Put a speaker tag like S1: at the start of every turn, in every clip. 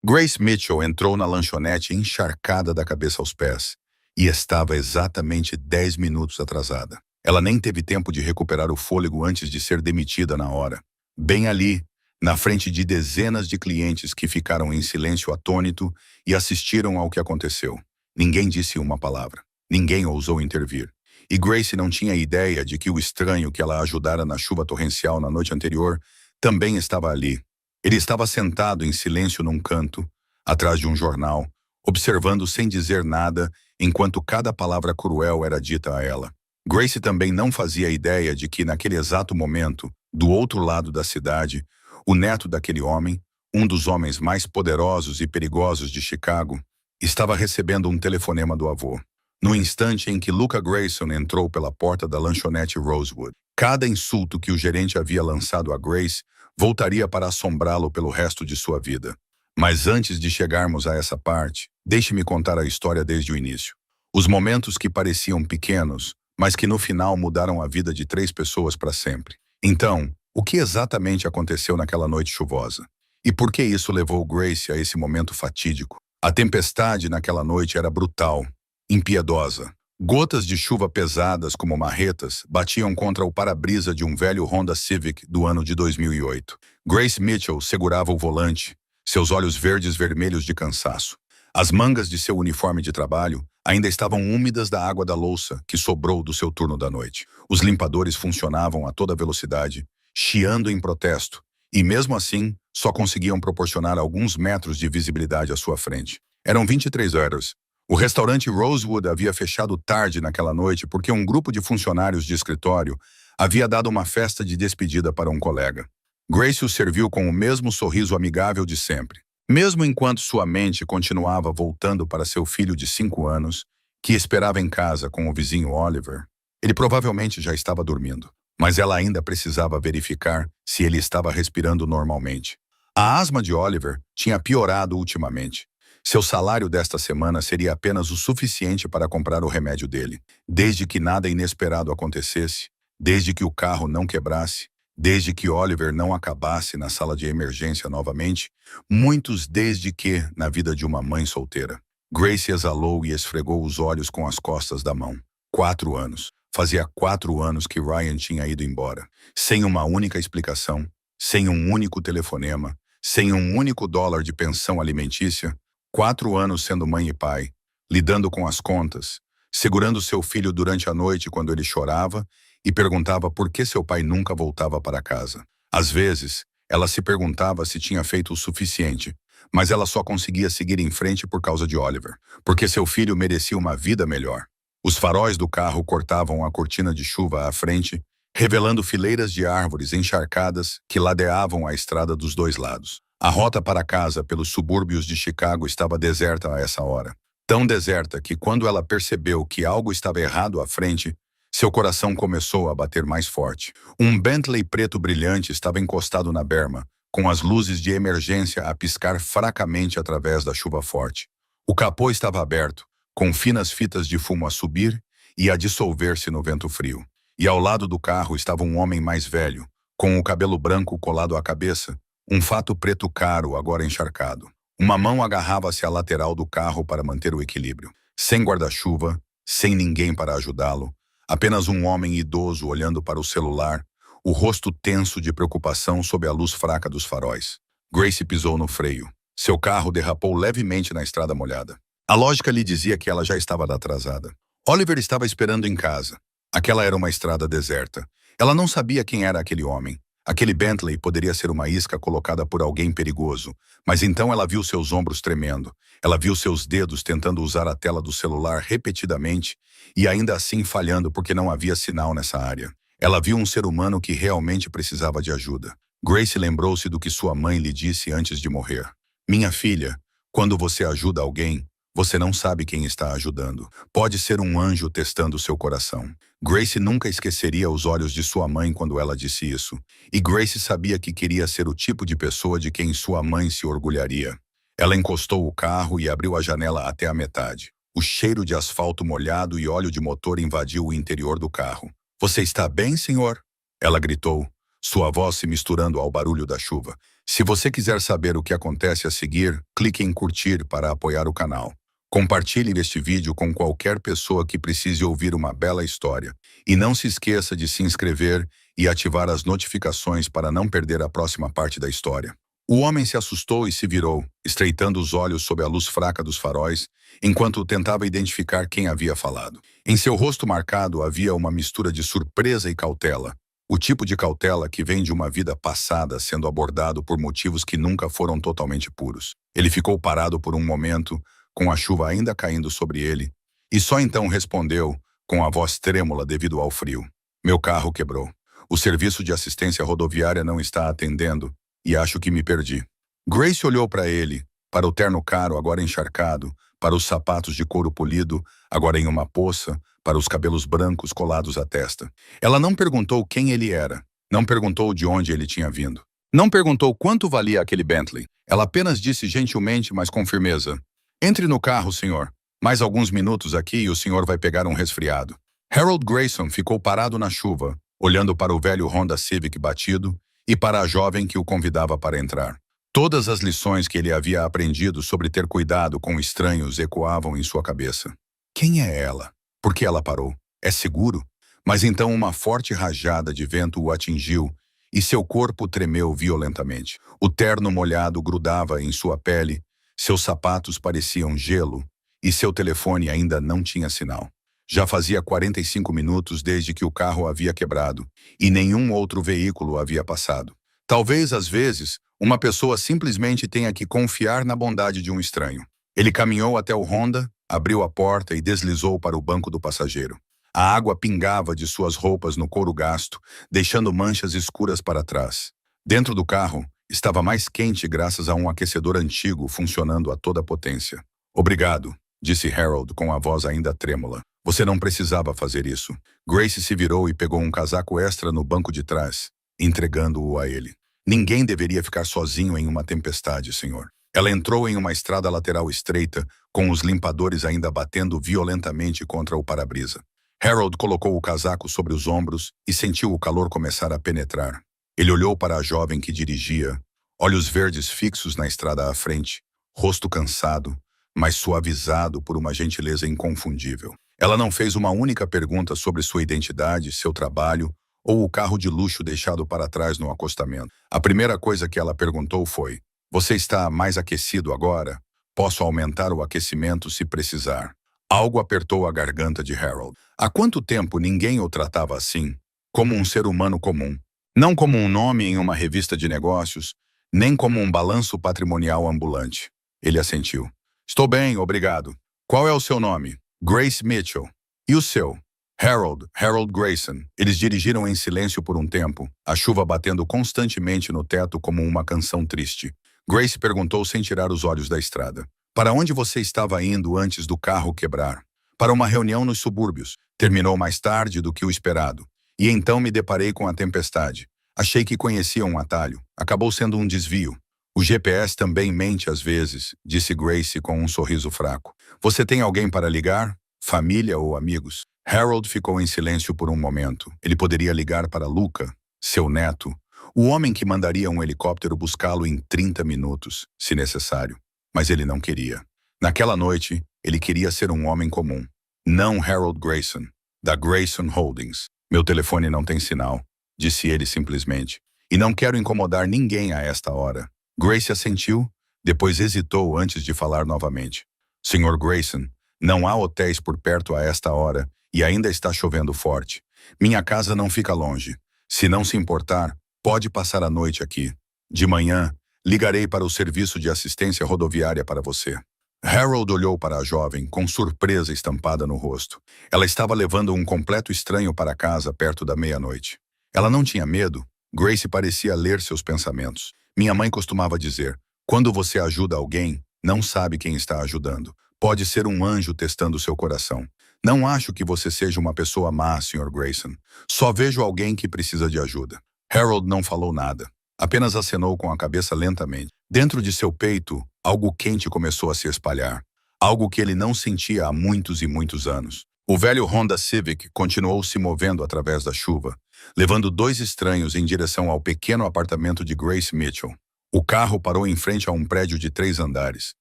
S1: Grace Mitchell entrou na lanchonete encharcada da cabeça aos pés e estava exatamente 10 minutos atrasada. Ela nem teve tempo de recuperar o fôlego antes de ser demitida na hora. Bem ali, na frente de dezenas de clientes que ficaram em silêncio atônito e assistiram ao que aconteceu. Ninguém disse uma palavra. Ninguém ousou intervir. E Grace não tinha ideia de que o estranho que ela ajudara na chuva torrencial na noite anterior também estava ali. Ele estava sentado em silêncio num canto, atrás de um jornal, observando sem dizer nada, enquanto cada palavra cruel era dita a ela. Grace também não fazia ideia de que, naquele exato momento, do outro lado da cidade, o neto daquele homem, um dos homens mais poderosos e perigosos de Chicago, estava recebendo um telefonema do avô. No instante em que Luca Grayson entrou pela porta da lanchonete Rosewood, cada insulto que o gerente havia lançado a Grace voltaria para assombrá-lo pelo resto de sua vida. Mas antes de chegarmos a essa parte, deixe-me contar a história desde o início. Os momentos que pareciam pequenos, mas que no final mudaram a vida de 3 pessoas para sempre. Então, o que exatamente aconteceu naquela noite chuvosa? E por que isso levou Grace a esse momento fatídico? A tempestade naquela noite era brutal, impiedosa. Gotas de chuva pesadas como marretas batiam contra o para-brisa de um velho Honda Civic do ano de 2008. Grace Mitchell segurava o volante, seus olhos verdes-vermelhos de cansaço. As mangas de seu uniforme de trabalho ainda estavam úmidas da água da louça que sobrou do seu turno da noite. Os limpadores funcionavam a toda velocidade, chiando em protesto, e mesmo assim só conseguiam proporcionar alguns metros de visibilidade à sua frente. Eram 23 horas. O restaurante Rosewood havia fechado tarde naquela noite porque um grupo de funcionários de escritório havia dado uma festa de despedida para um colega. Grace o serviu com o mesmo sorriso amigável de sempre. Mesmo enquanto sua mente continuava voltando para seu filho de 5 anos, que esperava em casa com o vizinho Oliver, ele provavelmente já estava dormindo. Mas ela ainda precisava verificar se ele estava respirando normalmente. A asma de Oliver tinha piorado ultimamente. Seu salário desta semana seria apenas o suficiente para comprar o remédio dele. Desde que nada inesperado acontecesse, desde que o carro não quebrasse, desde que Oliver não acabasse na sala de emergência novamente, muitos desde que na vida de uma mãe solteira. Grace exalou e esfregou os olhos com as costas da mão. 4 anos. Fazia 4 anos que Ryan tinha ido embora. Sem uma única explicação, sem um único telefonema, sem um único dólar de pensão alimentícia. 4 anos sendo mãe e pai, lidando com as contas, segurando seu filho durante a noite quando ele chorava e perguntava por que seu pai nunca voltava para casa. Às vezes, ela se perguntava se tinha feito o suficiente, mas ela só conseguia seguir em frente por causa de Oliver, porque seu filho merecia uma vida melhor. Os faróis do carro cortavam a cortina de chuva à frente, revelando fileiras de árvores encharcadas que ladeavam a estrada dos 2 lados. A rota para casa pelos subúrbios de Chicago estava deserta a essa hora. Tão deserta que quando ela percebeu que algo estava errado à frente, seu coração começou a bater mais forte. Um Bentley preto brilhante estava encostado na berma, com as luzes de emergência a piscar fracamente através da chuva forte. O capô estava aberto, com finas fitas de fumo a subir e a dissolver-se no vento frio. E ao lado do carro estava um homem mais velho, com o cabelo branco colado à cabeça, um fato preto caro agora encharcado. Uma mão agarrava-se à lateral do carro para manter o equilíbrio. Sem guarda-chuva, sem ninguém para ajudá-lo, apenas um homem idoso olhando para o celular, o rosto tenso de preocupação sob a luz fraca dos faróis. Grace pisou no freio. Seu carro derrapou levemente na estrada molhada. A lógica lhe dizia que ela já estava atrasada. Oliver estava esperando em casa. Aquela era uma estrada deserta. Ela não sabia quem era aquele homem. Aquele Bentley poderia ser uma isca colocada por alguém perigoso, mas então ela viu seus ombros tremendo. Ela viu seus dedos tentando usar a tela do celular repetidamente e ainda assim falhando porque não havia sinal nessa área. Ela viu um ser humano que realmente precisava de ajuda. Grace lembrou-se do que sua mãe lhe disse antes de morrer. Minha filha, quando você ajuda alguém, você não sabe quem está ajudando. Pode ser um anjo testando seu coração. Grace nunca esqueceria os olhos de sua mãe quando ela disse isso. E Grace sabia que queria ser o tipo de pessoa de quem sua mãe se orgulharia. Ela encostou o carro e abriu a janela até a metade. O cheiro de asfalto molhado e óleo de motor invadiu o interior do carro. Você está bem, senhor? Ela gritou, sua voz se misturando ao barulho da chuva. Se você quiser saber o que acontece a seguir, clique em curtir para apoiar o canal. Compartilhe este vídeo com qualquer pessoa que precise ouvir uma bela história. E não se esqueça de se inscrever e ativar as notificações para não perder a próxima parte da história. O homem se assustou e se virou, estreitando os olhos sob a luz fraca dos faróis, enquanto tentava identificar quem havia falado. Em seu rosto marcado havia uma mistura de surpresa e cautela. O tipo de cautela que vem de uma vida passada sendo abordado por motivos que nunca foram totalmente puros. Ele ficou parado por um momento, com a chuva ainda caindo sobre ele, e só então respondeu, com a voz trêmula devido ao frio. Meu carro quebrou. O serviço de assistência rodoviária não está atendendo, e acho que me perdi. Grace olhou para ele, para o terno caro agora encharcado, para os sapatos de couro polido, agora em uma poça, para os cabelos brancos colados à testa. Ela não perguntou quem ele era, não perguntou de onde ele tinha vindo. Não perguntou quanto valia aquele Bentley. Ela apenas disse gentilmente, mas com firmeza: entre no carro, senhor. Mais alguns minutos aqui e o senhor vai pegar um resfriado. Harold Grayson ficou parado na chuva, olhando para o velho Honda Civic batido e para a jovem que o convidava para entrar. Todas as lições que ele havia aprendido sobre ter cuidado com estranhos ecoavam em sua cabeça. Quem é ela? Por que ela parou? É seguro? Mas então uma forte rajada de vento o atingiu e seu corpo tremeu violentamente. O terno molhado grudava em sua pele, seus sapatos pareciam gelo e seu telefone ainda não tinha sinal. Já fazia 45 minutos desde que o carro havia quebrado e nenhum outro veículo havia passado. Talvez, às vezes, uma pessoa simplesmente tenha que confiar na bondade de um estranho. Ele caminhou até o Honda, abriu a porta e deslizou para o banco do passageiro. A água pingava de suas roupas no couro gasto, deixando manchas escuras para trás. Dentro do carro, estava mais quente graças a um aquecedor antigo funcionando a toda potência. Obrigado, disse Harold com a voz ainda trêmula. Você não precisava fazer isso. Grace se virou e pegou um casaco extra no banco de trás, entregando-o a ele. Ninguém deveria ficar sozinho em uma tempestade, senhor. Ela entrou em uma estrada lateral estreita, com os limpadores ainda batendo violentamente contra o para-brisa. Harold colocou o casaco sobre os ombros e sentiu o calor começar a penetrar. Ele olhou para a jovem que dirigia, olhos verdes fixos na estrada à frente, rosto cansado, mas suavizado por uma gentileza inconfundível. Ela não fez uma única pergunta sobre sua identidade, seu trabalho ou o carro de luxo deixado para trás no acostamento. A primeira coisa que ela perguntou foi: você está mais aquecido agora? Posso aumentar o aquecimento se precisar. Algo apertou a garganta de Harold. Há quanto tempo ninguém o tratava assim? Como um ser humano comum. Não como um nome em uma revista de negócios, nem como um balanço patrimonial ambulante. Ele assentiu. Estou bem, obrigado. Qual é o seu nome? Grace Mitchell. E o seu? Harold Grayson. Eles dirigiram em silêncio por um tempo, a chuva batendo constantemente no teto como uma canção triste. Grace perguntou sem tirar os olhos da estrada. Para onde você estava indo antes do carro quebrar? Para uma reunião nos subúrbios. Terminou mais tarde do que o esperado. E então me deparei com a tempestade. Achei que conhecia um atalho. Acabou sendo um desvio. O GPS também mente às vezes, disse Grace com um sorriso fraco. Você tem alguém para ligar? Família ou amigos? Harold ficou em silêncio por um momento. Ele poderia ligar para Luca, seu neto, o homem que mandaria um helicóptero buscá-lo em 30 minutos, se necessário. Mas ele não queria. Naquela noite, ele queria ser um homem comum. Não Harold Grayson, da Grayson Holdings. Meu telefone não tem sinal, disse ele simplesmente. E não quero incomodar ninguém a esta hora. Grace assentiu, depois hesitou antes de falar novamente. Sr. Grayson, não há hotéis por perto a esta hora e ainda está chovendo forte. Minha casa não fica longe. Se não se importar, pode passar a noite aqui. De manhã, ligarei para o serviço de assistência rodoviária para você. Harold olhou para a jovem com surpresa estampada no rosto. Ela estava levando um completo estranho para casa perto da meia-noite. Ela não tinha medo. Grace parecia ler seus pensamentos. Minha mãe costumava dizer, quando você ajuda alguém, não sabe quem está ajudando. Pode ser um anjo testando seu coração. Não acho que você seja uma pessoa má, Sr. Grayson. Só vejo alguém que precisa de ajuda. Harold não falou nada. Apenas acenou com a cabeça lentamente. Dentro de seu peito, algo quente começou a se espalhar. Algo que ele não sentia há muitos e muitos anos. O velho Honda Civic continuou se movendo através da chuva, levando dois estranhos em direção ao pequeno apartamento de Grace Mitchell. O carro parou em frente a um prédio de 3 andares,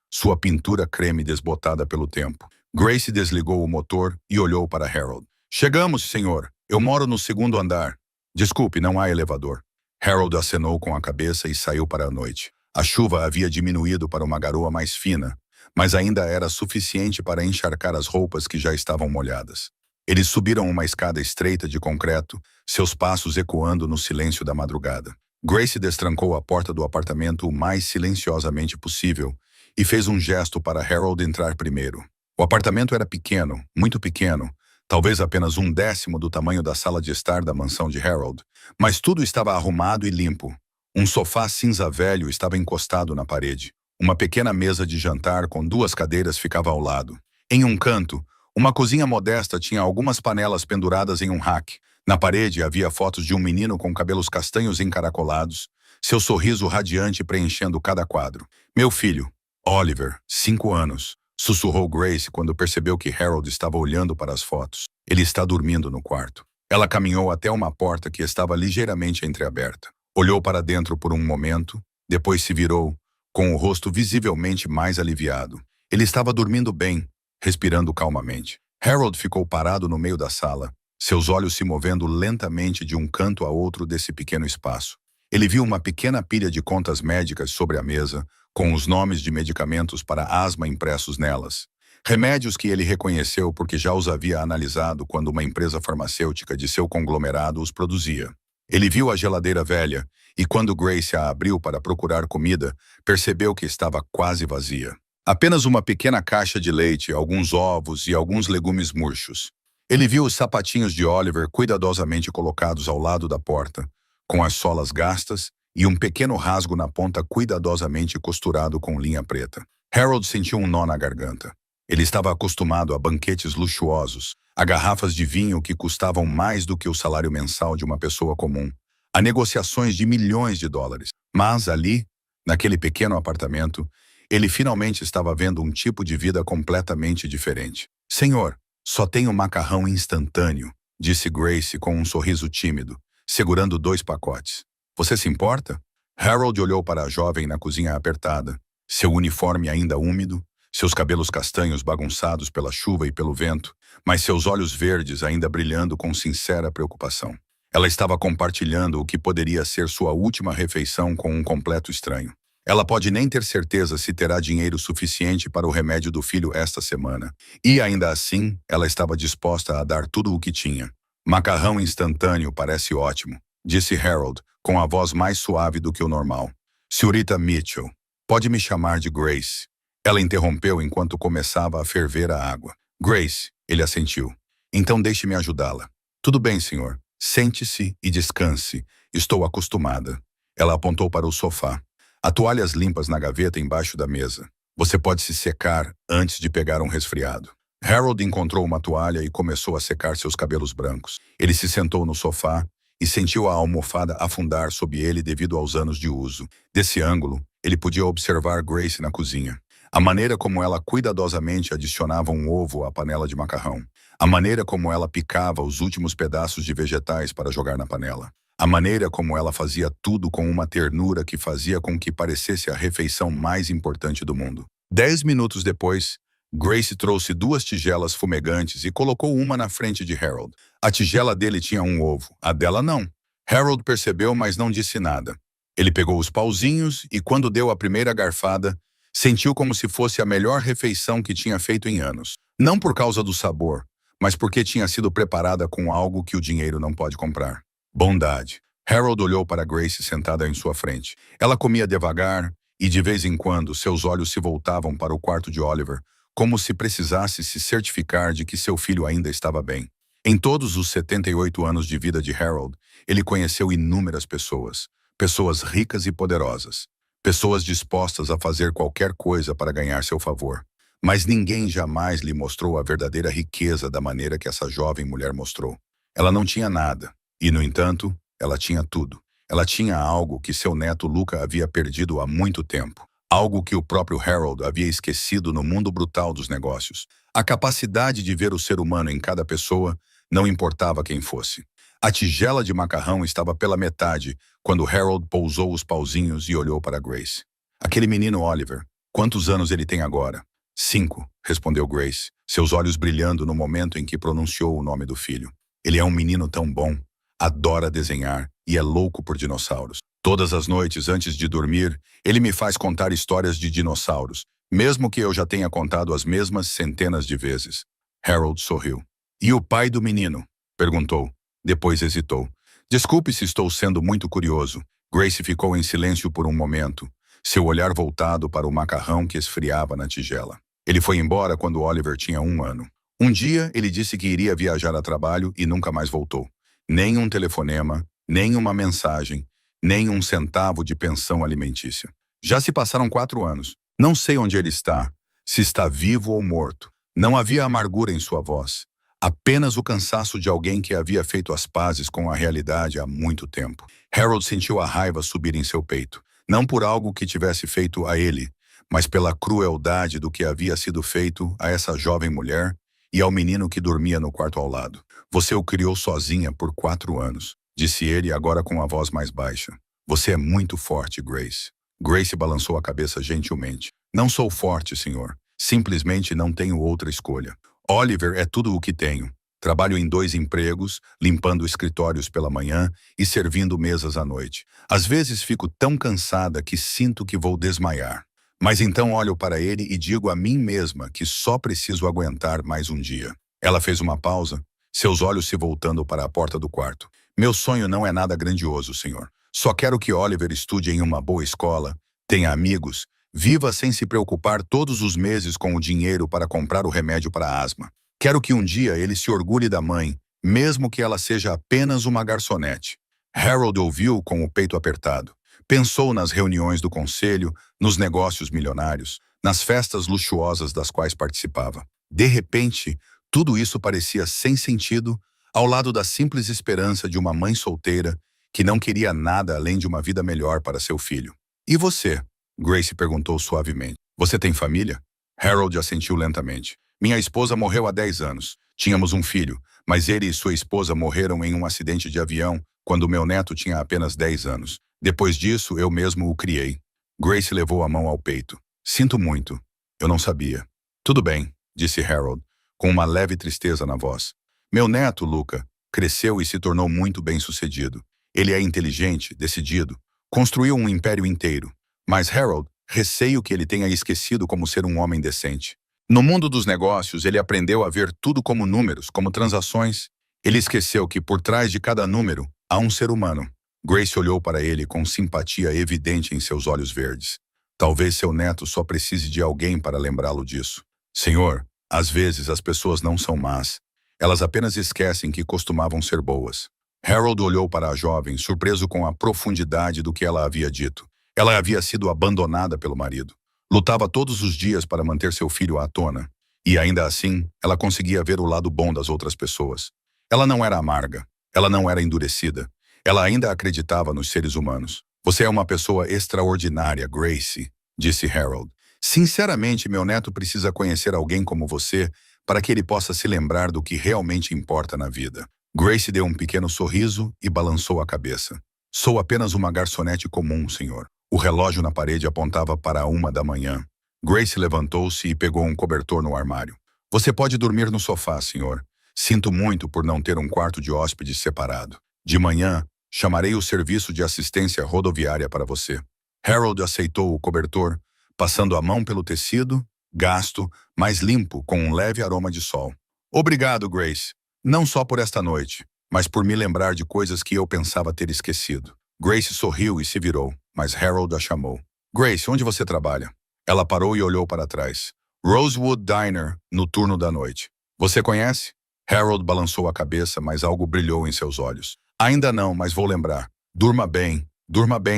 S1: sua pintura creme desbotada pelo tempo. Grace desligou o motor e olhou para Harold. Chegamos, senhor. Eu moro no 2º andar. Desculpe, não há elevador. Harold acenou com a cabeça e saiu para a noite. A chuva havia diminuído para uma garoa mais fina, mas ainda era suficiente para encharcar as roupas que já estavam molhadas. Eles subiram uma escada estreita de concreto, seus passos ecoando no silêncio da madrugada. Grace destrancou a porta do apartamento o mais silenciosamente possível e fez um gesto para Harold entrar primeiro. O apartamento era pequeno, muito pequeno, talvez apenas 1/10 do tamanho da sala de estar da mansão de Harold, mas tudo estava arrumado e limpo. Um sofá cinza velho estava encostado na parede. Uma pequena mesa de jantar com 2 cadeiras ficava ao lado. Em um canto, uma cozinha modesta tinha algumas panelas penduradas em um rack. Na parede havia fotos de um menino com cabelos castanhos encaracolados, seu sorriso radiante preenchendo cada quadro. Meu filho, Oliver, 5 anos, sussurrou Grace quando percebeu que Harold estava olhando para as fotos. Ele está dormindo no quarto. Ela caminhou até uma porta que estava ligeiramente entreaberta. Olhou para dentro por um momento, depois se virou, com o rosto visivelmente mais aliviado. Ele estava dormindo bem, respirando calmamente. Harold ficou parado no meio da sala, seus olhos se movendo lentamente de um canto a outro desse pequeno espaço. Ele viu uma pequena pilha de contas médicas sobre a mesa, com os nomes de medicamentos para asma impressos nelas. Remédios que ele reconheceu porque já os havia analisado quando uma empresa farmacêutica de seu conglomerado os produzia. Ele viu a geladeira velha e, quando Grace a abriu para procurar comida, percebeu que estava quase vazia. Apenas uma pequena caixa de leite, alguns ovos e alguns legumes murchos. Ele viu os sapatinhos de Oliver cuidadosamente colocados ao lado da porta, com as solas gastas e um pequeno rasgo na ponta cuidadosamente costurado com linha preta. Harold sentiu um nó na garganta. Ele estava acostumado a banquetes luxuosos, a garrafas de vinho que custavam mais do que o salário mensal de uma pessoa comum, a negociações de milhões de dólares. Mas ali, naquele pequeno apartamento, ele finalmente estava vendo um tipo de vida completamente diferente. Senhor, só tenho macarrão instantâneo, disse Grace com um sorriso tímido, segurando 2 pacotes. Você se importa? Harold olhou para a jovem na cozinha apertada, seu uniforme ainda úmido, seus cabelos castanhos bagunçados pela chuva e pelo vento, mas seus olhos verdes ainda brilhando com sincera preocupação. Ela estava compartilhando o que poderia ser sua última refeição com um completo estranho. Ela pode nem ter certeza se terá dinheiro suficiente para o remédio do filho esta semana. E ainda assim, ela estava disposta a dar tudo o que tinha. Macarrão instantâneo parece ótimo, disse Harold, com a voz mais suave do que o normal. Senhorita Mitchell, pode me chamar de Grace. Ela interrompeu enquanto começava a ferver a água. Grace, ele assentiu. Então deixe-me ajudá-la. Tudo bem, senhor. Sente-se e descanse. Estou acostumada. Ela apontou para o sofá. Há toalhas limpas na gaveta embaixo da mesa. Você pode se secar antes de pegar um resfriado. Harold encontrou uma toalha e começou a secar seus cabelos brancos. Ele se sentou no sofá e sentiu a almofada afundar sob ele devido aos anos de uso. Desse ângulo, ele podia observar Grace na cozinha. A maneira como ela cuidadosamente adicionava um ovo à panela de macarrão. A maneira como ela picava os últimos pedaços de vegetais para jogar na panela. A maneira como ela fazia tudo com uma ternura que fazia com que parecesse a refeição mais importante do mundo. 10 minutos depois, Grace trouxe 2 tigelas fumegantes e colocou uma na frente de Harold. A tigela dele tinha um ovo, a dela não. Harold percebeu, mas não disse nada. Ele pegou os pauzinhos e, quando deu a primeira garfada, sentiu como se fosse a melhor refeição que tinha feito em anos. Não por causa do sabor, mas porque tinha sido preparada com algo que o dinheiro não pode comprar. Bondade. Harold olhou para Grace sentada em sua frente. Ela comia devagar e, de vez em quando, seus olhos se voltavam para o quarto de Oliver, como se precisasse se certificar de que seu filho ainda estava bem. Em todos os 78 anos de vida de Harold, ele conheceu inúmeras pessoas. Pessoas ricas e poderosas. Pessoas dispostas a fazer qualquer coisa para ganhar seu favor. Mas ninguém jamais lhe mostrou a verdadeira riqueza da maneira que essa jovem mulher mostrou. Ela não tinha nada. E, no entanto, ela tinha tudo. Ela tinha algo que seu neto Luca havia perdido há muito tempo. Algo que o próprio Harold havia esquecido no mundo brutal dos negócios. A capacidade de ver o ser humano em cada pessoa, não importava quem fosse. A tigela de macarrão estava pela metade quando Harold pousou os pauzinhos e olhou para Grace. Aquele menino Oliver, quantos anos ele tem agora? 5, respondeu Grace, seus olhos brilhando no momento em que pronunciou o nome do filho. Ele é um menino tão bom, adora desenhar e é louco por dinossauros. Todas as noites, antes de dormir, ele me faz contar histórias de dinossauros, mesmo que eu já tenha contado as mesmas centenas de vezes. Harold sorriu. E o pai do menino? Perguntou. Depois hesitou. Desculpe se estou sendo muito curioso. Grace ficou em silêncio por um momento, seu olhar voltado para o macarrão que esfriava na tigela. Ele foi embora quando Oliver tinha 1 ano. Um dia, ele disse que iria viajar a trabalho e nunca mais voltou. Nem um telefonema, nem uma mensagem, nem um centavo de pensão alimentícia. Já se passaram 4 anos. Não sei onde ele está, se está vivo ou morto. Não havia amargura em sua voz. Apenas o cansaço de alguém que havia feito as pazes com a realidade há muito tempo. Harold sentiu a raiva subir em seu peito, não por algo que tivesse feito a ele, mas pela crueldade do que havia sido feito a essa jovem mulher e ao menino que dormia no quarto ao lado. Você o criou sozinha por 4 anos, disse ele agora com a voz mais baixa. Você é muito forte, Grace. Grace balançou a cabeça gentilmente. Não sou forte, senhor. Simplesmente não tenho outra escolha. Oliver é tudo o que tenho. Trabalho em 2 empregos, limpando escritórios pela manhã e servindo mesas à noite. Às vezes fico tão cansada que sinto que vou desmaiar. Mas então olho para ele e digo a mim mesma que só preciso aguentar mais um dia. Ela fez uma pausa, seus olhos se voltando para a porta do quarto. Meu sonho não é nada grandioso, senhor. Só quero que Oliver estude em uma boa escola, tenha amigos, viva sem se preocupar todos os meses com o dinheiro para comprar o remédio para a asma. Quero que um dia ele se orgulhe da mãe, mesmo que ela seja apenas uma garçonete. Harold ouviu com o peito apertado. Pensou nas reuniões do conselho, nos negócios milionários, nas festas luxuosas das quais participava. De repente, tudo isso parecia sem sentido, ao lado da simples esperança de uma mãe solteira que não queria nada além de uma vida melhor para seu filho. E você? Grace perguntou suavemente. Você tem família? Harold assentiu lentamente. Minha esposa morreu há 10 anos. Tínhamos um filho, mas ele e sua esposa morreram em um acidente de avião quando meu neto tinha apenas 10 anos. Depois disso, eu mesmo o criei. Grace levou a mão ao peito. Sinto muito. Eu não sabia. Tudo bem, disse Harold, com uma leve tristeza na voz. Meu neto, Luca, cresceu e se tornou muito bem-sucedido. Ele é inteligente, decidido. Construiu um império inteiro. Mas Harold, receio que ele tenha esquecido como ser um homem decente. No mundo dos negócios, ele aprendeu a ver tudo como números, como transações. Ele esqueceu que por trás de cada número há um ser humano. Grace olhou para ele com simpatia evidente em seus olhos verdes. Talvez seu neto só precise de alguém para lembrá-lo disso. Senhor, às vezes as pessoas não são más. Elas apenas esquecem que costumavam ser boas. Harold olhou para a jovem, surpreso com a profundidade do que ela havia dito. Ela havia sido abandonada pelo marido. Lutava todos os dias para manter seu filho à tona. E ainda assim, ela conseguia ver o lado bom das outras pessoas. Ela não era amarga. Ela não era endurecida. Ela ainda acreditava nos seres humanos. Você é uma pessoa extraordinária, Grace, disse Harold. Sinceramente, meu neto precisa conhecer alguém como você para que ele possa se lembrar do que realmente importa na vida. Grace deu um pequeno sorriso e balançou a cabeça. Sou apenas uma garçonete comum, senhor. O relógio na parede apontava para 1 da manhã. Grace levantou-se e pegou um cobertor no armário. Você pode dormir no sofá, senhor. Sinto muito por não ter um quarto de hóspedes separado. De manhã, chamarei o serviço de assistência rodoviária para você. Harold aceitou o cobertor, passando a mão pelo tecido, gasto, mas limpo, com um leve aroma de sol. Obrigado, Grace. Não só por esta noite, mas por me lembrar de coisas que eu pensava ter esquecido. Grace sorriu e se virou, mas Harold a chamou. Grace, onde você trabalha? Ela parou e olhou para trás. Rosewood Diner, no turno da noite. Você conhece? Harold balançou a cabeça, mas algo brilhou em seus olhos. Ainda não, mas vou lembrar. Durma bem,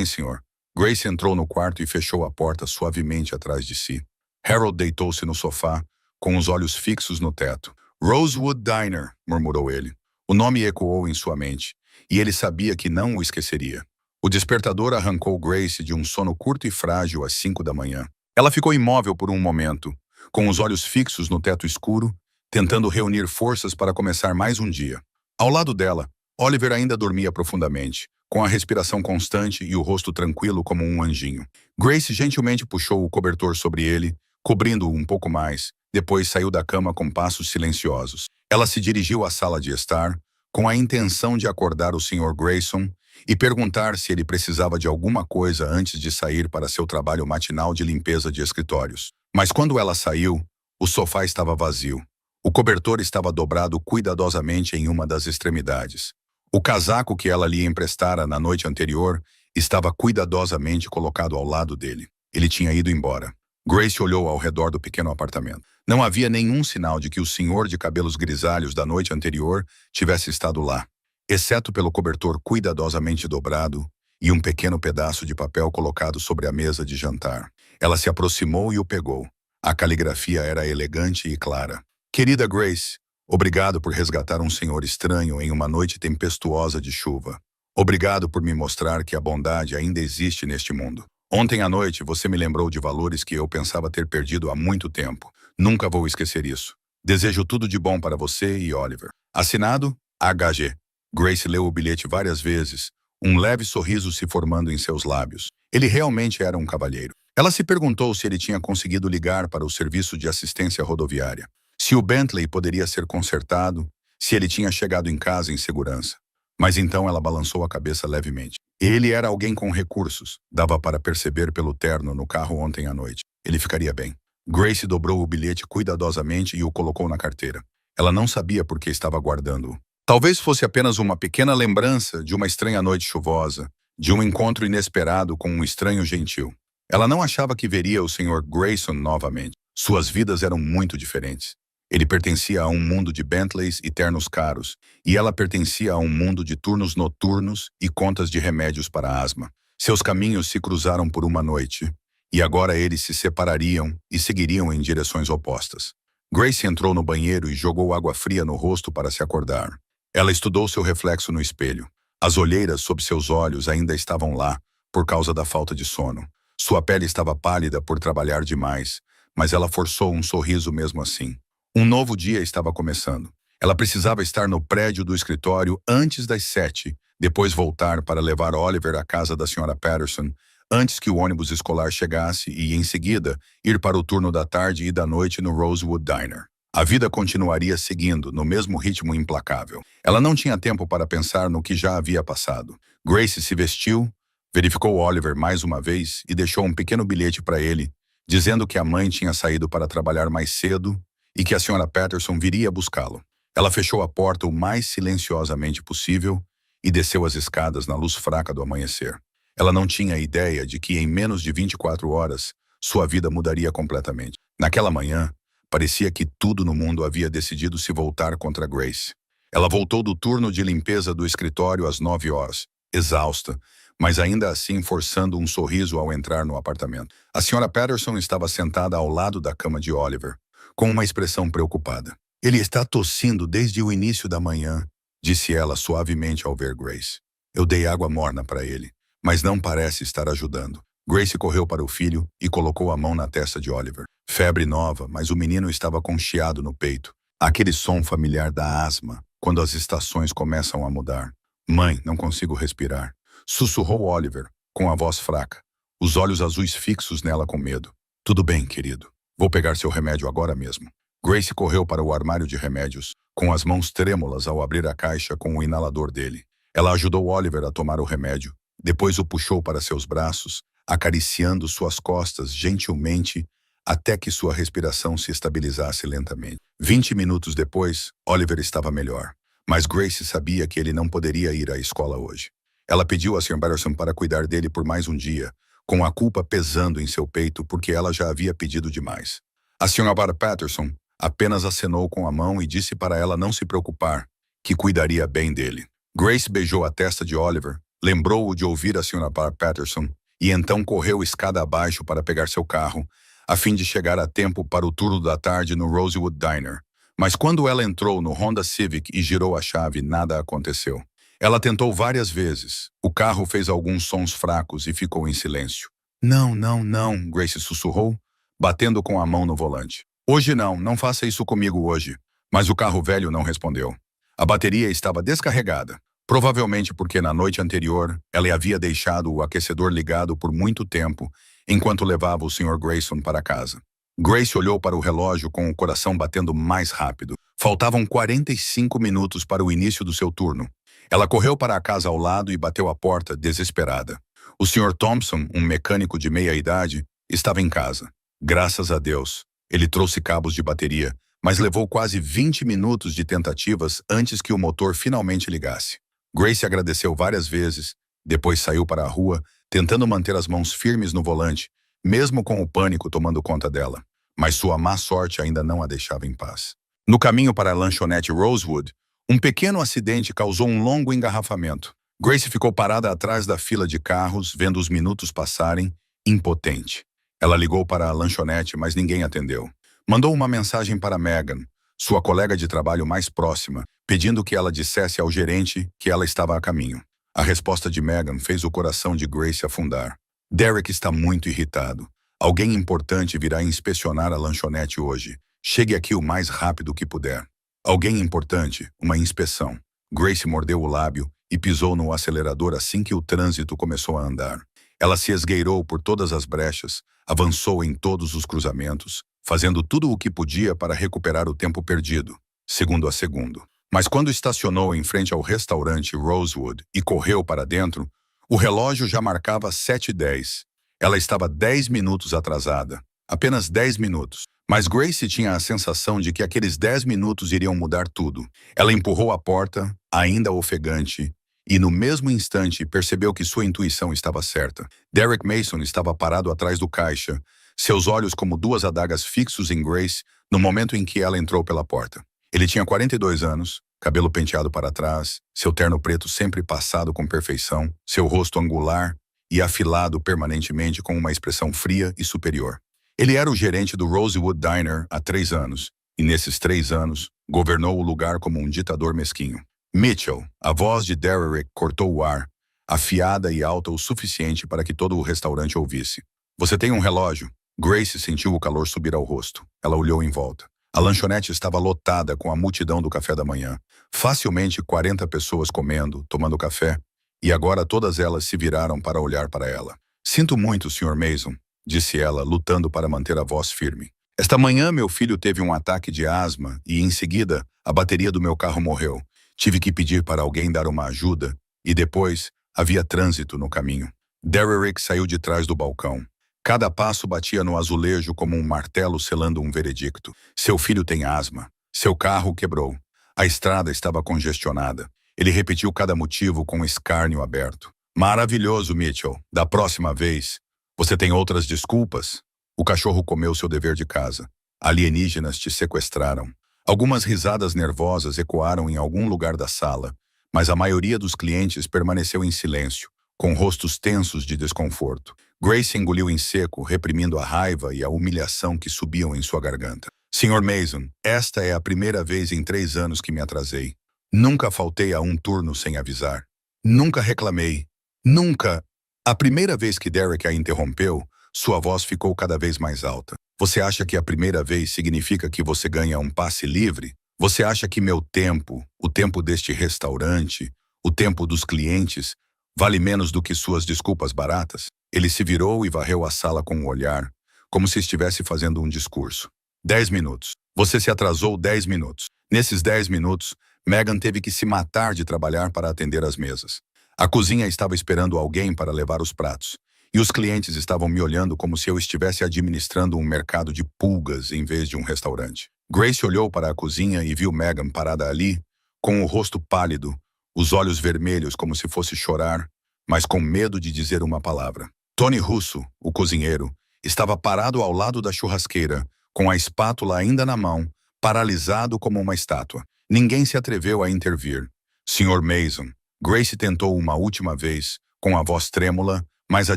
S1: senhor. Grace entrou no quarto e fechou a porta suavemente atrás de si. Harold deitou-se no sofá, com os olhos fixos no teto. Rosewood Diner, murmurou ele. O nome ecoou em sua mente, e ele sabia que não o esqueceria. O despertador arrancou Grace de um sono curto e frágil às 5 da manhã. Ela ficou imóvel por um momento, com os olhos fixos no teto escuro, tentando reunir forças para começar mais um dia. Ao lado dela, Oliver ainda dormia profundamente, com a respiração constante e o rosto tranquilo como um anjinho. Grace gentilmente puxou o cobertor sobre ele, cobrindo-o um pouco mais. Depois saiu da cama com passos silenciosos. Ela se dirigiu à sala de estar, com a intenção de acordar o Sr. Grayson e perguntar se ele precisava de alguma coisa antes de sair para seu trabalho matinal de limpeza de escritórios. Mas quando ela saiu, o sofá estava vazio. O cobertor estava dobrado cuidadosamente em uma das extremidades. O casaco que ela lhe emprestara na noite anterior estava cuidadosamente colocado ao lado dele. Ele tinha ido embora. Grace olhou ao redor do pequeno apartamento. Não havia nenhum sinal de que o senhor de cabelos grisalhos da noite anterior tivesse estado lá, exceto pelo cobertor cuidadosamente dobrado e um pequeno pedaço de papel colocado sobre a mesa de jantar. Ela se aproximou e o pegou. A caligrafia era elegante e clara. Querida Grace, obrigado por resgatar um senhor estranho em uma noite tempestuosa de chuva. Obrigado por me mostrar que a bondade ainda existe neste mundo. Ontem à noite você me lembrou de valores que eu pensava ter perdido há muito tempo. Nunca vou esquecer isso. Desejo tudo de bom para você e Oliver. Assinado, HG. Grace leu o bilhete várias vezes, um leve sorriso se formando em seus lábios. Ele realmente era um cavalheiro. Ela se perguntou se ele tinha conseguido ligar para o serviço de assistência rodoviária, se o Bentley poderia ser consertado, se ele tinha chegado em casa em segurança. Mas então ela balançou a cabeça levemente. Ele era alguém com recursos, dava para perceber pelo terno no carro ontem à noite. Ele ficaria bem. Grace dobrou o bilhete cuidadosamente e o colocou na carteira. Ela não sabia por que estava guardando-o. Talvez fosse apenas uma pequena lembrança de uma estranha noite chuvosa, de um encontro inesperado com um estranho gentil. Ela não achava que veria o Sr. Grayson novamente. Suas vidas eram muito diferentes. Ele pertencia a um mundo de Bentleys e ternos caros, e ela pertencia a um mundo de turnos noturnos e contas de remédios para asma. Seus caminhos se cruzaram por uma noite, e agora eles se separariam e seguiriam em direções opostas. Grace entrou no banheiro e jogou água fria no rosto para se acordar. Ela estudou seu reflexo no espelho. As olheiras sob seus olhos ainda estavam lá, por causa da falta de sono. Sua pele estava pálida por trabalhar demais, mas ela forçou um sorriso mesmo assim. Um novo dia estava começando. Ela precisava estar no prédio do escritório antes das 7, depois voltar para levar Oliver à casa da Sra. Patterson, antes que o ônibus escolar chegasse e, em seguida, ir para o turno da tarde e da noite no Rosewood Diner. A vida continuaria seguindo, no mesmo ritmo implacável. Ela não tinha tempo para pensar no que já havia passado. Grace se vestiu, verificou Oliver mais uma vez e deixou um pequeno bilhete para ele, dizendo que a mãe tinha saído para trabalhar mais cedo e que a Sra. Patterson viria buscá-lo. Ela fechou a porta o mais silenciosamente possível e desceu as escadas na luz fraca do amanhecer. Ela não tinha ideia de que em menos de 24 horas sua vida mudaria completamente. Naquela manhã, parecia que tudo no mundo havia decidido se voltar contra Grace. Ela voltou do turno de limpeza do escritório às 9 horas, exausta, mas ainda assim forçando um sorriso ao entrar no apartamento. A Sra. Patterson estava sentada ao lado da cama de Oliver, com uma expressão preocupada. Ele está tossindo desde o início da manhã, disse ela suavemente ao ver Grace. Eu dei água morna para ele, mas não parece estar ajudando. Grace correu para o filho e colocou a mão na testa de Oliver. Febre nova, mas o menino estava com chiado no peito. Aquele som familiar da asma, quando as estações começam a mudar. Mãe, não consigo respirar. Sussurrou Oliver, com a voz fraca, os olhos azuis fixos nela com medo. Tudo bem, querido. Vou pegar seu remédio agora mesmo. Grace correu para o armário de remédios, com as mãos trêmulas ao abrir a caixa com o inalador dele. Ela ajudou Oliver a tomar o remédio, depois o puxou para seus braços, acariciando suas costas gentilmente até que sua respiração se estabilizasse lentamente. 20 minutos depois, Oliver estava melhor, mas Grace sabia que ele não poderia ir à escola hoje. Ela pediu a Sra. Patterson para cuidar dele por mais um dia, com a culpa pesando em seu peito porque ela já havia pedido demais. A Sra. Patterson apenas acenou com a mão e disse para ela não se preocupar, que cuidaria bem dele. Grace beijou a testa de Oliver, lembrou-o de ouvir a Sra. Patterson e então correu escada abaixo para pegar seu carro, a fim de chegar a tempo para o turno da tarde no Rosewood Diner. Mas quando ela entrou no Honda Civic e girou a chave, nada aconteceu. Ela tentou várias vezes. O carro fez alguns sons fracos e ficou em silêncio. Não, não, não, Grace sussurrou, batendo com a mão no volante. Hoje não faça isso comigo hoje. Mas o carro velho não respondeu. A bateria estava descarregada. Provavelmente porque na noite anterior ela havia deixado o aquecedor ligado por muito tempo enquanto levava o Sr. Grayson para casa. Grace olhou para o relógio com o coração batendo mais rápido. Faltavam 45 minutos para o início do seu turno. Ela correu para a casa ao lado e bateu a porta, desesperada. O Sr. Thompson, um mecânico de meia-idade, estava em casa. Graças a Deus. Ele trouxe cabos de bateria, mas levou quase 20 minutos de tentativas antes que o motor finalmente ligasse. Grace agradeceu várias vezes, depois saiu para a rua, tentando manter as mãos firmes no volante, mesmo com o pânico tomando conta dela. Mas sua má sorte ainda não a deixava em paz. No caminho para a lanchonete Rosewood, um pequeno acidente causou um longo engarrafamento. Grace ficou parada atrás da fila de carros, vendo os minutos passarem, impotente. Ela ligou para a lanchonete, mas ninguém atendeu. Mandou uma mensagem para Megan, sua colega de trabalho mais próxima, pedindo que ela dissesse ao gerente que ela estava a caminho. A resposta de Megan fez o coração de Grace afundar. Derek está muito irritado. Alguém importante virá inspecionar a lanchonete hoje. Chegue aqui o mais rápido que puder. Alguém importante, uma inspeção. Grace mordeu o lábio e pisou no acelerador assim que o trânsito começou a andar. Ela se esgueirou por todas as brechas, avançou em todos os cruzamentos, fazendo tudo o que podia para recuperar o tempo perdido, segundo a segundo. Mas quando estacionou em frente ao restaurante Rosewood e correu para dentro, o relógio já marcava 7h10. Ela estava 10 minutos atrasada. Apenas 10 minutos. Mas Grace tinha a sensação de que aqueles 10 minutos iriam mudar tudo. Ela empurrou a porta, ainda ofegante, e no mesmo instante percebeu que sua intuição estava certa. Derek Mason estava parado atrás do caixa, seus olhos como duas adagas fixos em Grace no momento em que ela entrou pela porta. Ele tinha 42 anos, cabelo penteado para trás, seu terno preto sempre passado com perfeição, seu rosto angular e afilado permanentemente com uma expressão fria e superior. Ele era o gerente do Rosewood Diner há 3 anos, e nesses 3 anos, governou o lugar como um ditador mesquinho. Mitchell, a voz de Derek cortou o ar, afiada e alta o suficiente para que todo o restaurante ouvisse. Você tem um relógio? Grace sentiu o calor subir ao rosto. Ela olhou em volta. A lanchonete estava lotada com a multidão do café da manhã. Facilmente 40 pessoas comendo, tomando café, e agora todas elas se viraram para olhar para ela. Sinto muito, Sr. Mason, disse ela, lutando para manter a voz firme. Esta manhã meu filho teve um ataque de asma e, em seguida, a bateria do meu carro morreu. Tive que pedir para alguém dar uma ajuda e depois havia trânsito no caminho. Derek saiu de trás do balcão. Cada passo batia no azulejo como um martelo selando um veredicto. Seu filho tem asma. Seu carro quebrou. A estrada estava congestionada. Ele repetiu cada motivo com escárnio aberto. Maravilhoso, Mitchell. Da próxima vez, você tem outras desculpas? O cachorro comeu seu dever de casa. Alienígenas te sequestraram. Algumas risadas nervosas ecoaram em algum lugar da sala, mas a maioria dos clientes permaneceu em silêncio, com rostos tensos de desconforto. Grace engoliu em seco, reprimindo a raiva e a humilhação que subiam em sua garganta. Sr. Mason, esta é a primeira vez em 3 anos que me atrasei. Nunca faltei a um turno sem avisar. Nunca reclamei. Nunca. A primeira vez que Derek a interrompeu, sua voz ficou cada vez mais alta. Você acha que a primeira vez significa que você ganha um passe livre? Você acha que meu tempo, o tempo deste restaurante, o tempo dos clientes, vale menos do que suas desculpas baratas? Ele se virou e varreu a sala com um olhar, como se estivesse fazendo um discurso. 10 minutos. Você se atrasou 10 minutos. Nesses 10 minutos, Megan teve que se matar de trabalhar para atender as mesas. A cozinha estava esperando alguém para levar os pratos, e os clientes estavam me olhando como se eu estivesse administrando um mercado de pulgas em vez de um restaurante. Grace olhou para a cozinha e viu Megan parada ali, com o rosto pálido, os olhos vermelhos como se fosse chorar, mas com medo de dizer uma palavra. Tony Russo, o cozinheiro, estava parado ao lado da churrasqueira, com a espátula ainda na mão, paralisado como uma estátua. Ninguém se atreveu a intervir. Sr. Mason, Grace tentou uma última vez, com a voz trêmula, mas a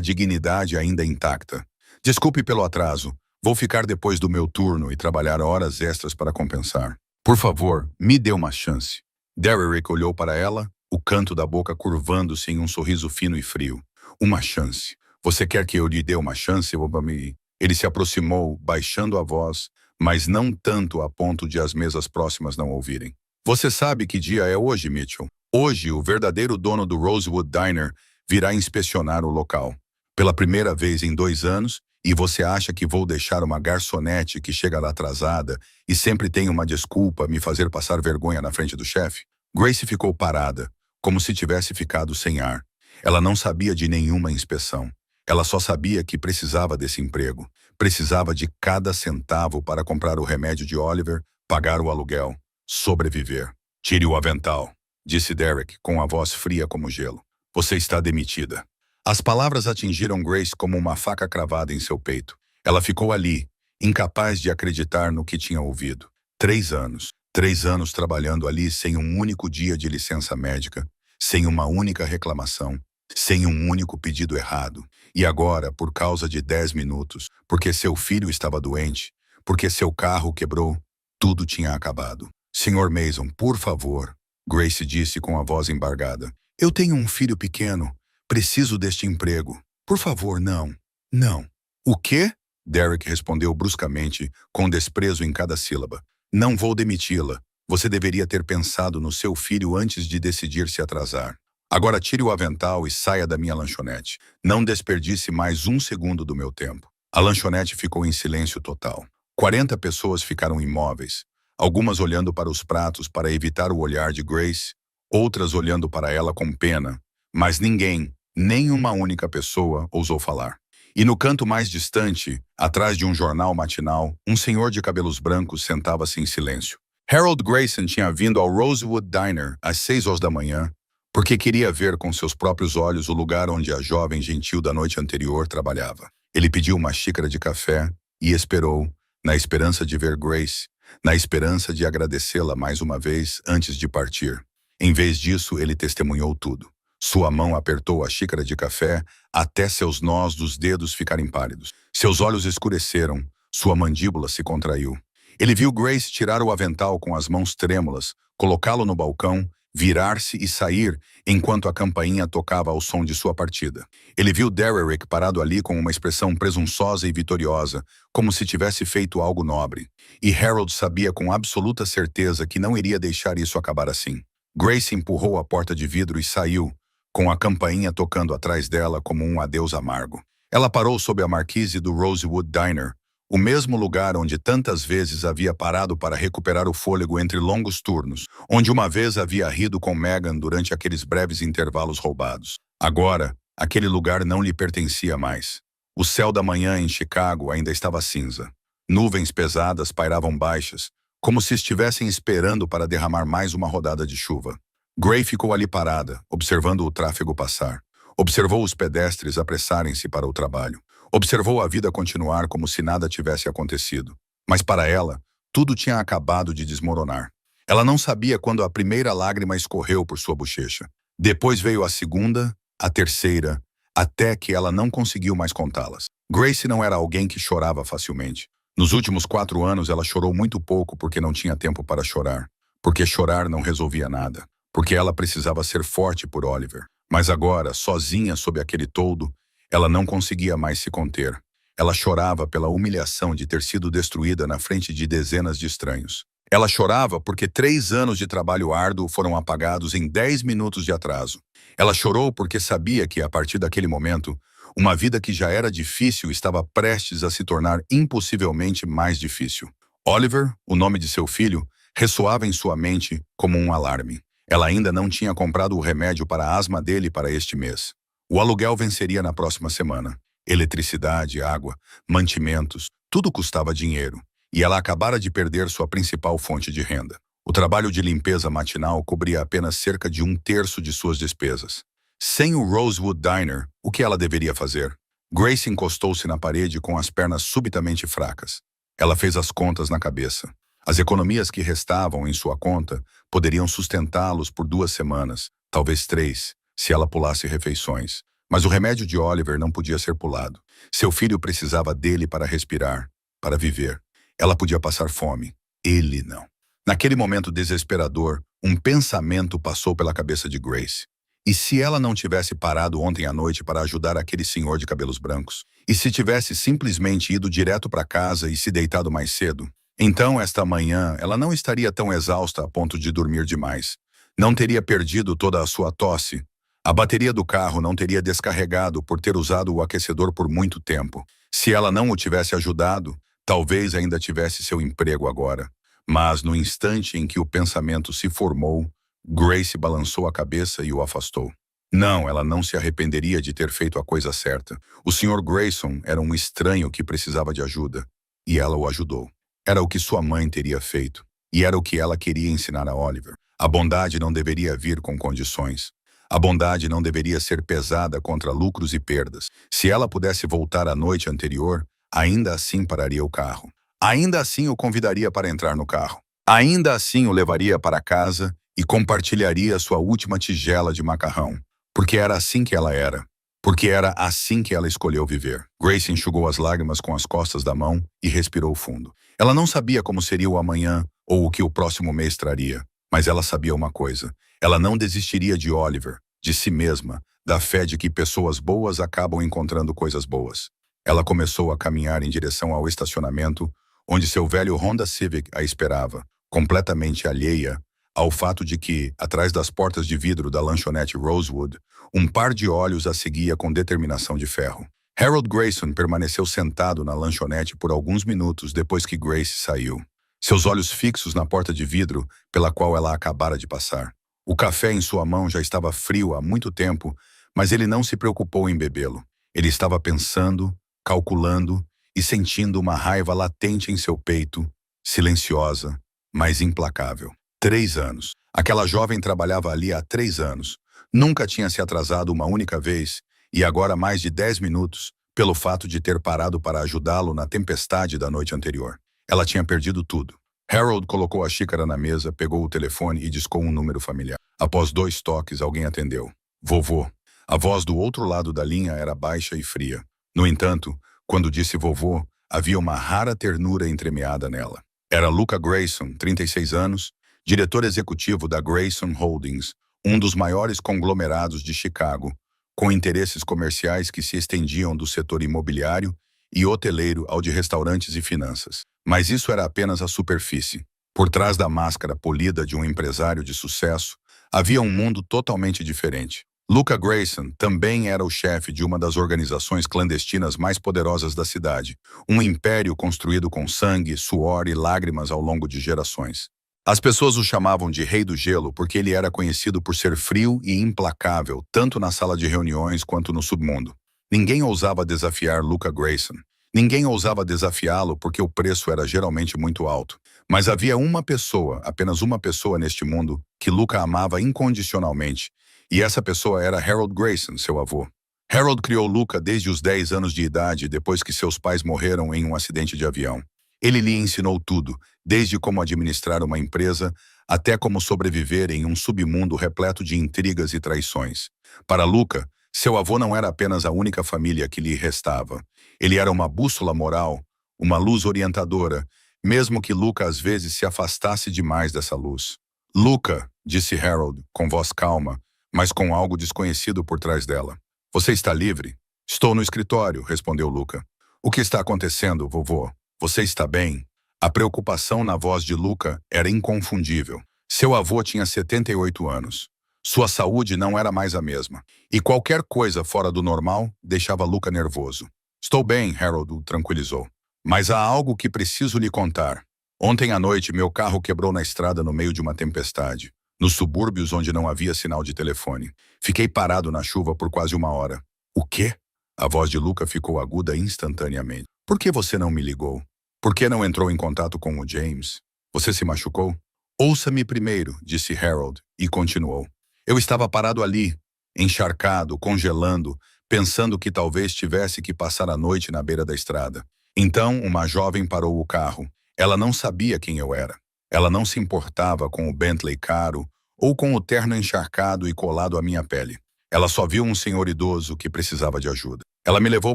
S1: dignidade ainda intacta. Desculpe pelo atraso. Vou ficar depois do meu turno e trabalhar horas extras para compensar. Por favor, me dê uma chance. Derek olhou para ela, o canto da boca curvando-se em um sorriso fino e frio. Uma chance. Você quer que eu lhe dê uma chance, Obami? Ele se aproximou, baixando a voz, mas não tanto a ponto de as mesas próximas não ouvirem. Você sabe que dia é hoje, Mitchell? Hoje, o verdadeiro dono do Rosewood Diner virá inspecionar o local. Pela primeira vez em 2 anos, e você acha que vou deixar uma garçonete que chega lá atrasada e sempre tem uma desculpa me fazer passar vergonha na frente do chefe? Grace ficou parada, como se tivesse ficado sem ar. Ela não sabia de nenhuma inspeção. Ela só sabia que precisava desse emprego. Precisava de cada centavo para comprar o remédio de Oliver, pagar o aluguel, sobreviver. Tire o avental, disse Derek com a voz fria como gelo. Você está demitida. As palavras atingiram Grace como uma faca cravada em seu peito. Ela ficou ali, incapaz de acreditar no que tinha ouvido. 3 anos. 3 anos trabalhando ali sem um único dia de licença médica, sem uma única reclamação, sem um único pedido errado. E agora, por causa de 10 minutos, porque seu filho estava doente, porque seu carro quebrou, tudo tinha acabado. Senhor Mason, por favor, Grace disse com a voz embargada. Eu tenho um filho pequeno. Preciso deste emprego. Por favor, não. Não. O quê? Derek respondeu bruscamente, com desprezo em cada sílaba. Não vou demiti-la. Você deveria ter pensado no seu filho antes de decidir se atrasar. Agora tire o avental e saia da minha lanchonete. Não desperdice mais um segundo do meu tempo. A lanchonete ficou em silêncio total. 40 pessoas ficaram imóveis, algumas olhando para os pratos para evitar o olhar de Grace, outras olhando para ela com pena, mas ninguém, nem uma única pessoa, ousou falar. E no canto mais distante, atrás de um jornal matinal, um senhor de cabelos brancos sentava-se em silêncio. Harold Grayson tinha vindo ao Rosewood Diner às 6 horas da manhã, porque queria ver com seus próprios olhos o lugar onde a jovem gentil da noite anterior trabalhava. Ele pediu uma xícara de café e esperou, na esperança de ver Grace, na esperança de agradecê-la mais uma vez antes de partir. Em vez disso, ele testemunhou tudo. Sua mão apertou a xícara de café até seus nós dos dedos ficarem pálidos. Seus olhos escureceram, sua mandíbula se contraiu. Ele viu Grace tirar o avental com as mãos trêmulas, colocá-lo no balcão, virar-se e sair enquanto a campainha tocava ao som de sua partida. Ele viu Derek parado ali com uma expressão presunçosa e vitoriosa, como se tivesse feito algo nobre. E Harold sabia com absoluta certeza que não iria deixar isso acabar assim. Grace empurrou a porta de vidro e saiu, com a campainha tocando atrás dela como um adeus amargo. Ela parou sob a marquise do Rosewood Diner, o mesmo lugar onde tantas vezes havia parado para recuperar o fôlego entre longos turnos, onde uma vez havia rido com Megan durante aqueles breves intervalos roubados. Agora, aquele lugar não lhe pertencia mais. O céu da manhã em Chicago ainda estava cinza. Nuvens pesadas pairavam baixas, como se estivessem esperando para derramar mais uma rodada de chuva. Gray ficou ali parada, observando o tráfego passar. Observou os pedestres apressarem-se para o trabalho. Observou a vida continuar como se nada tivesse acontecido. Mas para ela, tudo tinha acabado de desmoronar. Ela não sabia quando a primeira lágrima escorreu por sua bochecha. Depois veio a segunda, a terceira, até que ela não conseguiu mais contá-las. Grace não era alguém que chorava facilmente. Nos últimos 4 anos, ela chorou muito pouco porque não tinha tempo para chorar. Porque chorar não resolvia nada. Porque ela precisava ser forte por Oliver. Mas agora, sozinha sob aquele toldo, ela não conseguia mais se conter. Ela chorava pela humilhação de ter sido destruída na frente de dezenas de estranhos. Ela chorava porque 3 anos de trabalho árduo foram apagados em 10 minutos de atraso. Ela chorou porque sabia que, a partir daquele momento, uma vida que já era difícil estava prestes a se tornar impossivelmente mais difícil. Oliver, o nome de seu filho, ressoava em sua mente como um alarme. Ela ainda não tinha comprado o remédio para a asma dele para este mês. O aluguel venceria na próxima semana. Eletricidade, água, mantimentos, tudo custava dinheiro. E ela acabara de perder sua principal fonte de renda. O trabalho de limpeza matinal cobria apenas cerca de 1/3 de suas despesas. Sem o Rosewood Diner, o que ela deveria fazer? Grace encostou-se na parede com as pernas subitamente fracas. Ela fez as contas na cabeça. As economias que restavam em sua conta poderiam sustentá-los por 2 semanas, talvez 3, se ela pulasse refeições. Mas o remédio de Oliver não podia ser pulado. Seu filho precisava dele para respirar, para viver. Ela podia passar fome. Ele não. Naquele momento desesperador, um pensamento passou pela cabeça de Grace. E se ela não tivesse parado ontem à noite para ajudar aquele senhor de cabelos brancos? E se tivesse simplesmente ido direto para casa e se deitado mais cedo? Então, esta manhã, ela não estaria tão exausta a ponto de dormir demais. Não teria perdido toda a sua tosse. A bateria do carro não teria descarregado por ter usado o aquecedor por muito tempo. Se ela não o tivesse ajudado, talvez ainda tivesse seu emprego agora. Mas no instante em que o pensamento se formou, Grace balançou a cabeça e o afastou. Não, ela não se arrependeria de ter feito a coisa certa. O Sr. Grayson era um estranho que precisava de ajuda. E ela o ajudou. Era o que sua mãe teria feito. E era o que ela queria ensinar a Oliver. A bondade não deveria vir com condições. A bondade não deveria ser pesada contra lucros e perdas. Se ela pudesse voltar à noite anterior, ainda assim pararia o carro. Ainda assim o convidaria para entrar no carro. Ainda assim o levaria para casa e compartilharia sua última tigela de macarrão. Porque era assim que ela era. Porque era assim que ela escolheu viver. Grace enxugou as lágrimas com as costas da mão e respirou fundo. Ela não sabia como seria o amanhã ou o que o próximo mês traria. Mas ela sabia uma coisa. Ela não desistiria de Oliver, de si mesma, da fé de que pessoas boas acabam encontrando coisas boas. Ela começou a caminhar em direção ao estacionamento, onde seu velho Honda Civic a esperava, completamente alheia ao fato de que, atrás das portas de vidro da lanchonete Rosewood, um par de olhos a seguia com determinação de ferro. Harold Grayson permaneceu sentado na lanchonete por alguns minutos depois que Grace saiu, seus olhos fixos na porta de vidro pela qual ela acabara de passar. O café em sua mão já estava frio há muito tempo, mas ele não se preocupou em bebê-lo. Ele estava pensando, calculando e sentindo uma raiva latente em seu peito, silenciosa, mas implacável. 3 anos. Aquela jovem trabalhava ali há 3 anos. Nunca tinha se atrasado uma única vez, e agora mais de 10 minutos, pelo fato de ter parado para ajudá-lo na tempestade da noite anterior. Ela tinha perdido tudo. Harold colocou a xícara na mesa, pegou o telefone e discou um número familiar. Após 2 toques, alguém atendeu. Vovô. A voz do outro lado da linha era baixa e fria. No entanto, quando disse vovô, havia uma rara ternura entremeada nela. Era Luca Grayson, 36 anos, diretor executivo da Grayson Holdings, um dos maiores conglomerados de Chicago, com interesses comerciais que se estendiam do setor imobiliário e hoteleiro ao de restaurantes e finanças. Mas isso era apenas a superfície. Por trás da máscara polida de um empresário de sucesso, havia um mundo totalmente diferente. Luca Grayson também era o chefe de uma das organizações clandestinas mais poderosas da cidade, um império construído com sangue, suor e lágrimas ao longo de gerações. As pessoas o chamavam de Rei do Gelo porque ele era conhecido por ser frio e implacável, tanto na sala de reuniões quanto no submundo. Ninguém ousava desafiar Luca Grayson. Ninguém ousava desafiá-lo porque o preço era geralmente muito alto. Mas havia uma pessoa, apenas uma pessoa neste mundo, que Luca amava incondicionalmente. E essa pessoa era Harold Grayson, seu avô. Harold criou Luca desde os 10 anos de idade, depois que seus pais morreram em um acidente de avião. Ele lhe ensinou tudo, desde como administrar uma empresa até como sobreviver em um submundo repleto de intrigas e traições. Para Luca, seu avô não era apenas a única família que lhe restava. Ele era uma bússola moral, uma luz orientadora, mesmo que Luca às vezes se afastasse demais dessa luz. Luca, disse Harold, com voz calma, mas com algo desconhecido por trás dela. Você está livre? Estou no escritório, respondeu Luca. O que está acontecendo, vovô? Você está bem? A preocupação na voz de Luca era inconfundível. Seu avô tinha 78 anos. Sua saúde não era mais a mesma. E qualquer coisa fora do normal deixava Luca nervoso. Estou bem, Harold o tranquilizou. Mas há algo que preciso lhe contar. Ontem à noite, meu carro quebrou na estrada no meio de uma tempestade, nos subúrbios onde não havia sinal de telefone. Fiquei parado na chuva por quase 1 hora. O quê? A voz de Luca ficou aguda instantaneamente. Por que você não me ligou? Por que não entrou em contato com o James? Você se machucou? Ouça-me primeiro, disse Harold, e continuou. Eu estava parado ali, encharcado, congelando, pensando que talvez tivesse que passar a noite na beira da estrada. Então, uma jovem parou o carro. Ela não sabia quem eu era. Ela não se importava com o Bentley caro ou com o terno encharcado e colado à minha pele. Ela só viu um senhor idoso que precisava de ajuda. Ela me levou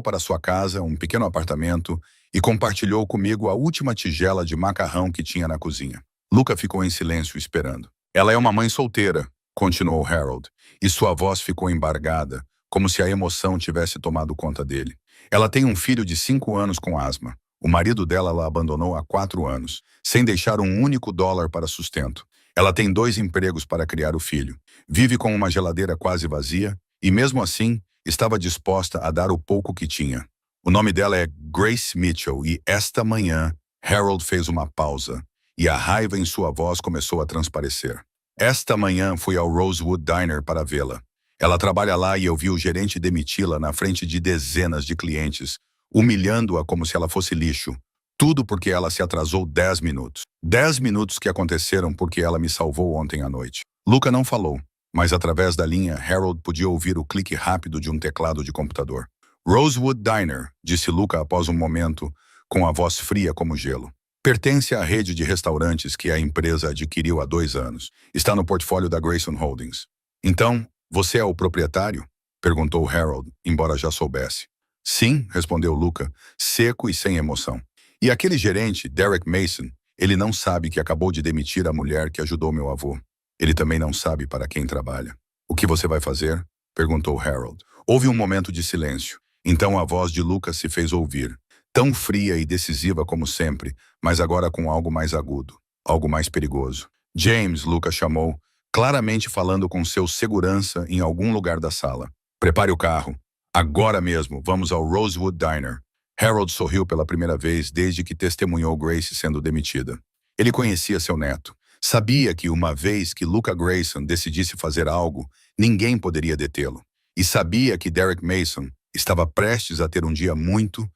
S1: para sua casa, um pequeno apartamento, e compartilhou comigo a última tigela de macarrão que tinha na cozinha. Luca ficou em silêncio esperando. Ela é uma mãe solteira, continuou Harold, e sua voz ficou embargada, como se a emoção tivesse tomado conta dele. Ela tem um filho de 5 anos com asma. O marido dela a abandonou há 4 anos, sem deixar um único dólar para sustento. Ela tem 2 empregos para criar o filho. Vive com uma geladeira quase vazia e, mesmo assim, estava disposta a dar o pouco que tinha. O nome dela é Grace Mitchell e, esta manhã, Harold fez uma pausa e a raiva em sua voz começou a transparecer. Esta manhã fui ao Rosewood Diner para vê-la. Ela trabalha lá e eu vi o gerente demiti-la na frente de dezenas de clientes, humilhando-a como se ela fosse lixo. Tudo porque ela se atrasou 10 minutos. 10 minutos que aconteceram porque ela me salvou ontem à noite. Luca não falou, mas através da linha, Harold podia ouvir o clique rápido de um teclado de computador. Rosewood Diner, disse Luca após um momento, com a voz fria como gelo. Pertence à rede de restaurantes que a empresa adquiriu há 2 anos. Está no portfólio da Grayson Holdings. Então, você é o proprietário? Perguntou Harold, embora já soubesse. Sim, respondeu Luca, seco e sem emoção. E aquele gerente, Derek Mason, ele não sabe que acabou de demitir a mulher que ajudou meu avô. Ele também não sabe para quem trabalha. O que você vai fazer? Perguntou Harold. Houve um momento de silêncio. Então a voz de Luca se fez ouvir. Tão fria e decisiva como sempre, mas agora com algo mais agudo, algo mais perigoso. James, Luca chamou, claramente falando com seu segurança em algum lugar da sala. Prepare o carro. Agora mesmo, vamos ao Rosewood Diner. Harold sorriu pela primeira vez desde que testemunhou Grace sendo demitida. Ele conhecia seu neto. Sabia que uma vez que Luca Grayson decidisse fazer algo, ninguém poderia detê-lo. E sabia que Derek Mason estava prestes a ter um dia muito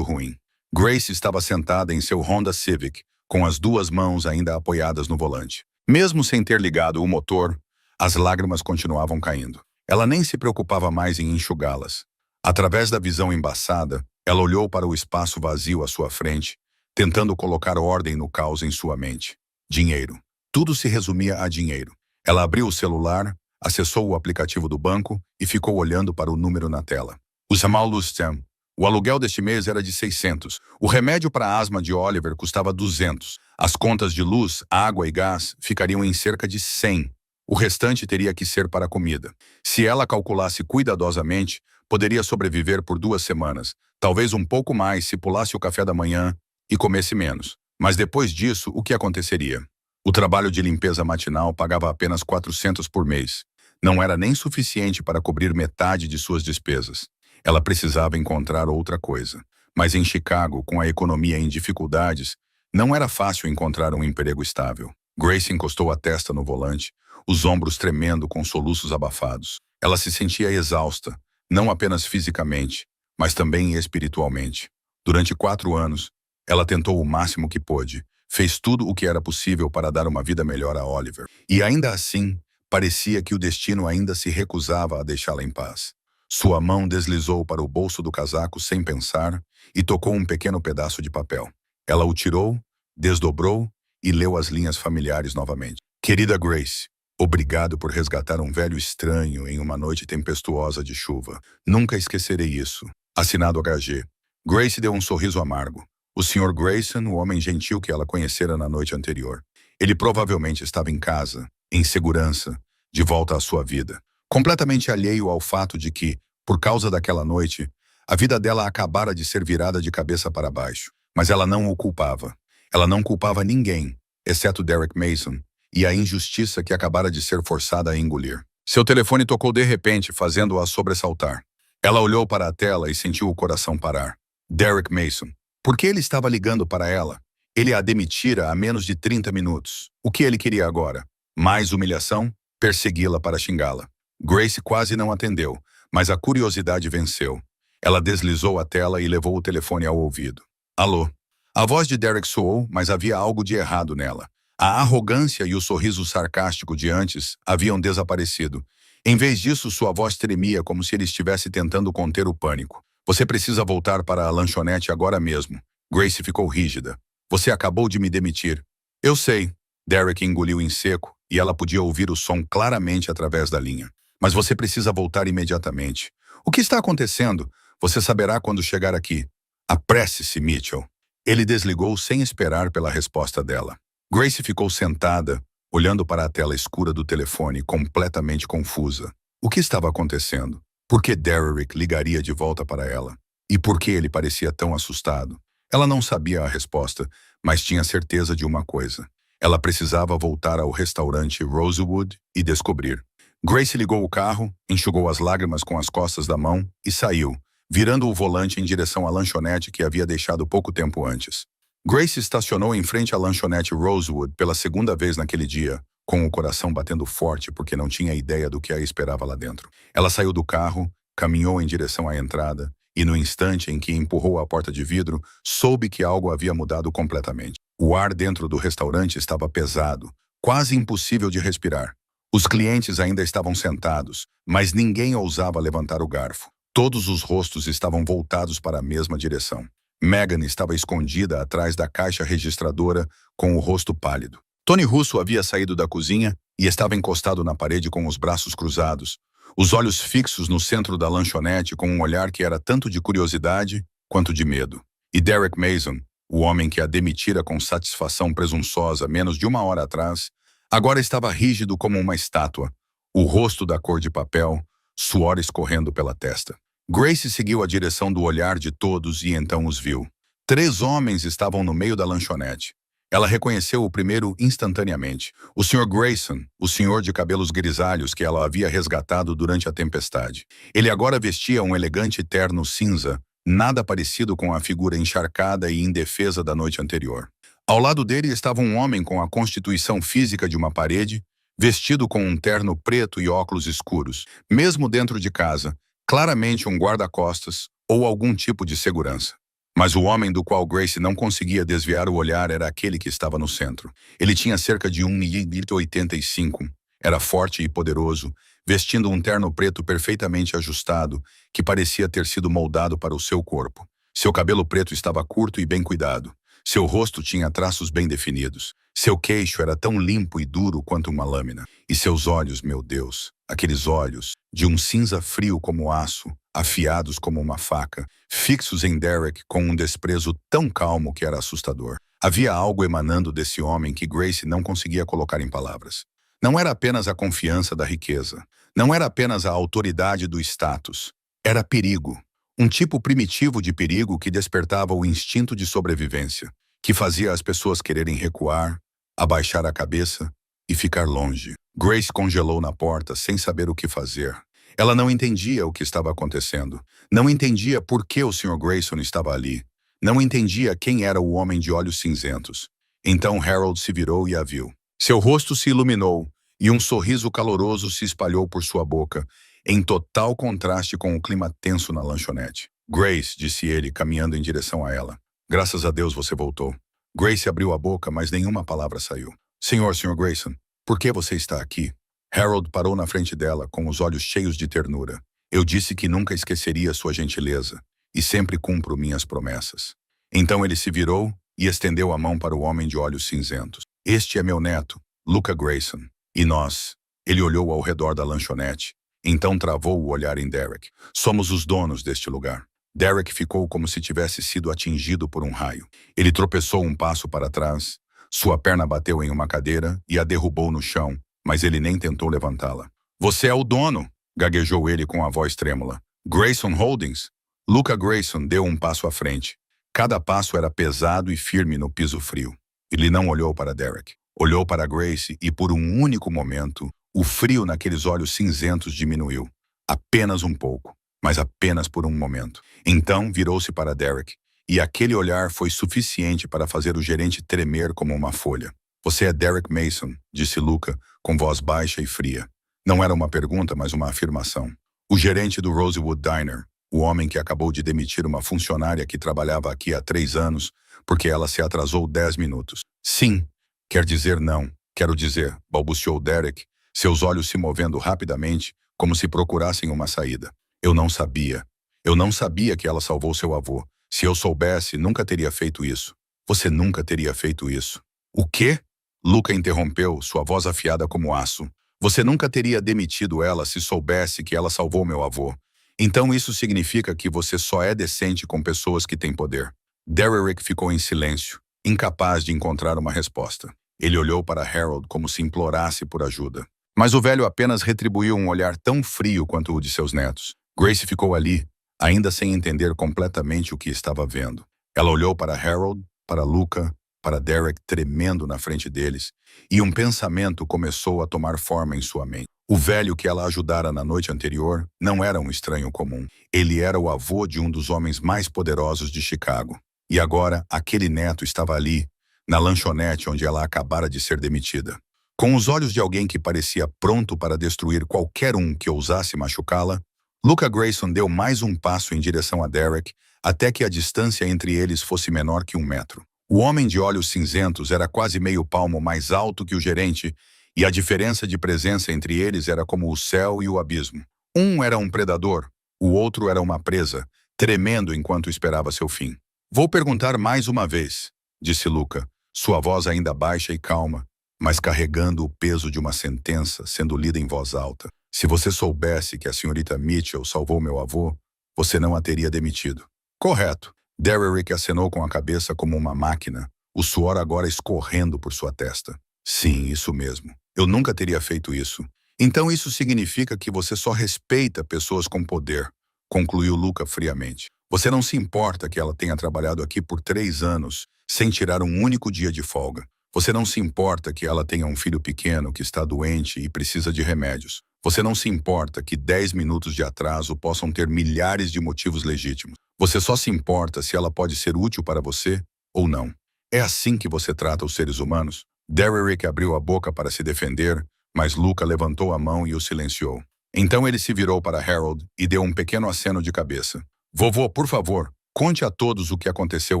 S1: ruim. Grace estava sentada em seu Honda Civic, com as 2 mãos ainda apoiadas no volante. Mesmo sem ter ligado o motor, as lágrimas continuavam caindo. Ela nem se preocupava mais em enxugá-las. Através da visão embaçada, ela olhou para o espaço vazio à sua frente, tentando colocar ordem no caos em sua mente. Dinheiro. Tudo se resumia a dinheiro. Ela abriu o celular, acessou o aplicativo do banco e ficou olhando para o número na tela. O Jamal Lustem. O aluguel deste mês era de 600. O remédio para a asma de Oliver custava 200. As contas de luz, água e gás ficariam em cerca de 100. O restante teria que ser para a comida. Se ela calculasse cuidadosamente, poderia sobreviver por 2 semanas. Talvez um pouco mais se pulasse o café da manhã e comesse menos. Mas depois disso, o que aconteceria? O trabalho de limpeza matinal pagava apenas 400 por mês. Não era nem suficiente para cobrir metade de suas despesas. Ela precisava encontrar outra coisa. Mas em Chicago, com a economia em dificuldades, não era fácil encontrar um emprego estável. Grace encostou a testa no volante, os ombros tremendo com soluços abafados. Ela se sentia exausta, não apenas fisicamente, mas também espiritualmente. Durante 4 anos, ela tentou o máximo que pôde, fez tudo o que era possível para dar uma vida melhor a Oliver. E ainda assim, parecia que o destino ainda se recusava a deixá-la em paz. Sua mão deslizou para o bolso do casaco sem pensar e tocou um pequeno pedaço de papel. Ela o tirou, desdobrou e leu as linhas familiares novamente. Querida Grace, obrigado por resgatar um velho estranho em uma noite tempestuosa de chuva. Nunca esquecerei isso. Assinado HG. Grace deu um sorriso amargo. O Sr. Grayson, o homem gentil que ela conhecera na noite anterior. Ele provavelmente estava em casa, em segurança, de volta à sua vida. Completamente alheio ao fato de que, por causa daquela noite, a vida dela acabara de ser virada de cabeça para baixo. Mas ela não o culpava. Ela não culpava ninguém, exceto Derek Mason, e a injustiça que acabara de ser forçada a engolir. Seu telefone tocou de repente, fazendo-a sobressaltar. Ela olhou para a tela e sentiu o coração parar. Derek Mason. Por que ele estava ligando para ela? Ele a demitira há menos de 30 minutos. O que ele queria agora? Mais humilhação? Persegui-la para xingá-la. Grace quase não atendeu, mas a curiosidade venceu. Ela deslizou a tela e levou o telefone ao ouvido. Alô? A voz de Derek soou, mas havia algo de errado nela. A arrogância e o sorriso sarcástico de antes haviam desaparecido. Em vez disso, sua voz tremia como se ele estivesse tentando conter o pânico. Você precisa voltar para a lanchonete agora mesmo. Grace ficou rígida. Você acabou de me demitir. Eu sei. Derek engoliu em seco e ela podia ouvir o som claramente através da linha. Mas você precisa voltar imediatamente. O que está acontecendo? Você saberá quando chegar aqui. Apresse-se, Mitchell. Ele desligou sem esperar pela resposta dela. Grace ficou sentada, olhando para a tela escura do telefone, completamente confusa. O que estava acontecendo? Por que Derek ligaria de volta para ela? E por que ele parecia tão assustado? Ela não sabia a resposta, mas tinha certeza de uma coisa. Ela precisava voltar ao restaurante Rosewood e descobrir. Grace ligou o carro, enxugou as lágrimas com as costas da mão e saiu, virando o volante em direção à lanchonete que havia deixado pouco tempo antes. Grace estacionou em frente à lanchonete Rosewood pela segunda vez naquele dia, com o coração batendo forte porque não tinha ideia do que a esperava lá dentro. Ela saiu do carro, caminhou em direção à entrada e, no instante em que empurrou a porta de vidro, soube que algo havia mudado completamente. O ar dentro do restaurante estava pesado, quase impossível de respirar. Os clientes ainda estavam sentados, mas ninguém ousava levantar o garfo. Todos os rostos estavam voltados para a mesma direção. Megan estava escondida atrás da caixa registradora com o rosto pálido. Tony Russo havia saído da cozinha e estava encostado na parede com os braços cruzados, os olhos fixos no centro da lanchonete com um olhar que era tanto de curiosidade quanto de medo. E Derek Mason, o homem que a demitira com satisfação presunçosa menos de uma hora atrás, agora estava rígido como uma estátua, o rosto da cor de papel, suor escorrendo pela testa. Grace seguiu a direção do olhar de todos e então os viu. 3 homens estavam no meio da lanchonete. Ela reconheceu o primeiro instantaneamente. O Sr. Grayson, o senhor de cabelos grisalhos que ela havia resgatado durante a tempestade. Ele agora vestia um elegante terno cinza, nada parecido com a figura encharcada e indefesa da noite anterior. Ao lado dele estava um homem com a constituição física de uma parede, vestido com um terno preto e óculos escuros. Mesmo dentro de casa, claramente um guarda-costas ou algum tipo de segurança. Mas o homem do qual Grace não conseguia desviar o olhar era aquele que estava no centro. Ele tinha cerca de 1,85 m. Era forte e poderoso, vestindo um terno preto perfeitamente ajustado, que parecia ter sido moldado para o seu corpo. Seu cabelo preto estava curto e bem cuidado. Seu rosto tinha traços bem definidos. Seu queixo era tão limpo e duro quanto uma lâmina. E seus olhos, meu Deus, aqueles olhos, de um cinza frio como aço, afiados como uma faca, fixos em Derek com um desprezo tão calmo que era assustador. Havia algo emanando desse homem que Grace não conseguia colocar em palavras. Não era apenas a confiança da riqueza. Não era apenas a autoridade do status. Era perigo. Um tipo primitivo de perigo que despertava o instinto de sobrevivência, que fazia as pessoas quererem recuar, abaixar a cabeça e ficar longe. Grace congelou na porta sem saber o que fazer. Ela não entendia o que estava acontecendo. Não entendia por que o Sr. Grayson estava ali. Não entendia quem era o homem de olhos cinzentos. Então Harold se virou e a viu. Seu rosto se iluminou e um sorriso caloroso se espalhou por sua boca, em total contraste com o clima tenso na lanchonete. Grace, disse ele, caminhando em direção a ela. Graças a Deus você voltou. Grace abriu a boca, mas nenhuma palavra saiu. Sr. Grayson, por que você está aqui? Harold parou na frente dela, com os olhos cheios de ternura. Eu disse que nunca esqueceria sua gentileza, e sempre cumpro minhas promessas. Então ele se virou e estendeu a mão para o homem de olhos cinzentos. Este é meu neto, Luca Grayson. E nós? Ele olhou ao redor da lanchonete. Então travou o olhar em Derek. Somos os donos deste lugar. Derek ficou como se tivesse sido atingido por um raio. Ele tropeçou um passo para trás. Sua perna bateu em uma cadeira e a derrubou no chão, mas ele nem tentou levantá-la. Você é o dono, gaguejou ele com a voz trêmula. Grayson Holdings? Luca Grayson deu um passo à frente. Cada passo era pesado e firme no piso frio. Ele não olhou para Derek. Olhou para Grace e, por um único momento, o frio naqueles olhos cinzentos diminuiu. Apenas um pouco, mas apenas por um momento. Então virou-se para Derek, e aquele olhar foi suficiente para fazer o gerente tremer como uma folha. Você é Derek Mason, disse Luca, com voz baixa e fria. Não era uma pergunta, mas uma afirmação. O gerente do Rosewood Diner, o homem que acabou de demitir uma funcionária que trabalhava aqui há 3 anos, porque ela se atrasou 10 minutos. Sim, quer dizer não, quero dizer, balbuciou Derek, seus olhos se movendo rapidamente, como se procurassem uma saída. Eu não sabia. Eu não sabia que ela salvou seu avô. Se eu soubesse, nunca teria feito isso. Você nunca teria feito isso. O quê? Luca interrompeu, sua voz afiada como aço. Você nunca teria demitido ela se soubesse que ela salvou meu avô. Então isso significa que você só é decente com pessoas que têm poder. Derek ficou em silêncio, incapaz de encontrar uma resposta. Ele olhou para Harold como se implorasse por ajuda. Mas o velho apenas retribuiu um olhar tão frio quanto o de seus netos. Grace ficou ali, ainda sem entender completamente o que estava vendo. Ela olhou para Harold, para Luca, para Derek tremendo na frente deles, e um pensamento começou a tomar forma em sua mente. O velho que ela ajudara na noite anterior não era um estranho comum. Ele era o avô de um dos homens mais poderosos de Chicago. E agora, aquele neto estava ali, na lanchonete onde ela acabara de ser demitida. Com os olhos de alguém que parecia pronto para destruir qualquer um que ousasse machucá-la, Luca Grayson deu mais um passo em direção a Derek, até que a distância entre eles fosse menor que 1 metro. O homem de olhos cinzentos era quase meio palmo mais alto que o gerente, e a diferença de presença entre eles era como o céu e o abismo. Um era um predador, o outro era uma presa, tremendo enquanto esperava seu fim. "Vou perguntar mais uma vez", disse Luca, sua voz ainda baixa e calma, mas carregando o peso de uma sentença sendo lida em voz alta. "Se você soubesse que a senhorita Mitchell salvou meu avô, você não a teria demitido." "Correto." Derrick acenou com a cabeça como uma máquina, o suor agora escorrendo por sua testa. "Sim, isso mesmo. Eu nunca teria feito isso." "Então isso significa que você só respeita pessoas com poder", concluiu Luca friamente. "Você não se importa que ela tenha trabalhado aqui por 3 anos, sem tirar um único dia de folga. Você não se importa que ela tenha um filho pequeno que está doente e precisa de remédios. Você não se importa que 10 minutos de atraso possam ter milhares de motivos legítimos. Você só se importa se ela pode ser útil para você ou não. É assim que você trata os seres humanos?" Derrick abriu a boca para se defender, mas Luca levantou a mão e o silenciou. Então ele se virou para Harold e deu um pequeno aceno de cabeça. "Vovô, por favor, conte a todos o que aconteceu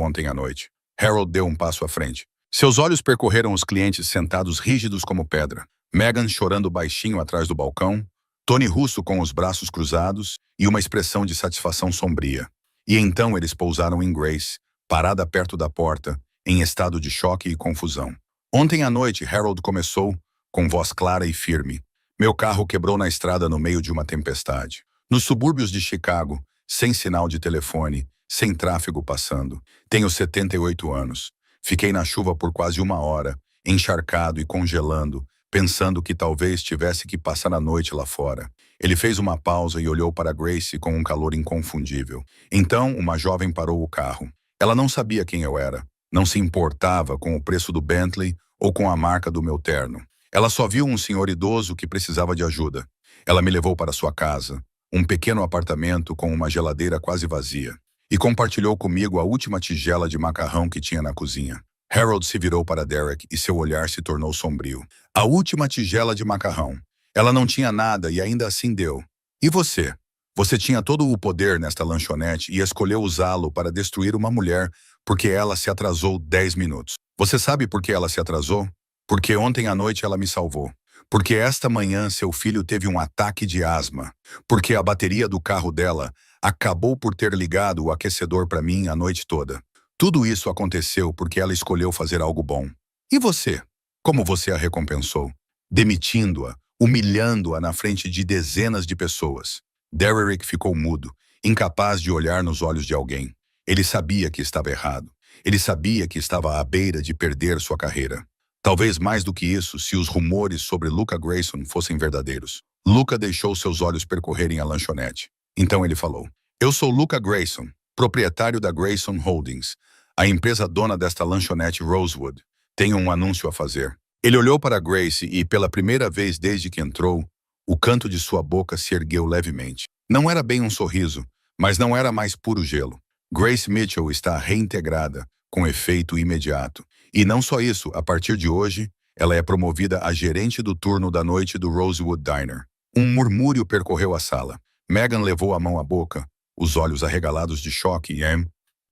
S1: ontem à noite." Harold deu um passo à frente. Seus olhos percorreram os clientes sentados rígidos como pedra. Megan chorando baixinho atrás do balcão, Tony Russo com os braços cruzados e uma expressão de satisfação sombria. E então eles pousaram em Grace, parada perto da porta, em estado de choque e confusão. "Ontem à noite, Harold começou, com voz clara e firme. Meu carro quebrou na estrada no meio de uma tempestade. Nos subúrbios de Chicago, sem sinal de telefone, sem tráfego passando. Tenho 78 anos. Fiquei na chuva por quase 1 hora, encharcado e congelando, pensando que talvez tivesse que passar a noite lá fora." Ele fez uma pausa e olhou para Grace com um calor inconfundível. Então, uma jovem parou o carro. Ela não sabia quem eu era. Não se importava com o preço do Bentley ou com a marca do meu terno. Ela só viu um senhor idoso que precisava de ajuda. Ela me levou para sua casa, um pequeno apartamento com uma geladeira quase vazia, e compartilhou comigo a última tigela de macarrão que tinha na cozinha. Harold se virou para Derek e seu olhar se tornou sombrio. "A última tigela de macarrão. Ela não tinha nada e ainda assim deu. E você? Você tinha todo o poder nesta lanchonete e escolheu usá-lo para destruir uma mulher porque ela se atrasou 10 minutos. Você sabe por que ela se atrasou? Porque ontem à noite ela me salvou. Porque esta manhã seu filho teve um ataque de asma. Porque a bateria do carro dela acabou por ter ligado o aquecedor para mim a noite toda. Tudo isso aconteceu porque ela escolheu fazer algo bom. E você? Como você a recompensou? Demitindo-a, humilhando-a na frente de dezenas de pessoas." Derrick ficou mudo, incapaz de olhar nos olhos de alguém. Ele sabia que estava errado. Ele sabia que estava à beira de perder sua carreira. Talvez mais do que isso, se os rumores sobre Luca Grayson fossem verdadeiros. Luca deixou seus olhos percorrerem a lanchonete. Então ele falou: "Eu sou Luca Grayson, proprietário da Grayson Holdings, a empresa dona desta lanchonete Rosewood. Tenho um anúncio a fazer." Ele olhou para Grace e, pela primeira vez desde que entrou, o canto de sua boca se ergueu levemente. Não era bem um sorriso, mas não era mais puro gelo. Grace Mitchell está reintegrada, com efeito imediato. E não só isso, a partir de hoje, ela é promovida a gerente do turno da noite do Rosewood Diner. Um murmúrio percorreu a sala. Megan levou a mão à boca, os olhos arregalados de choque e,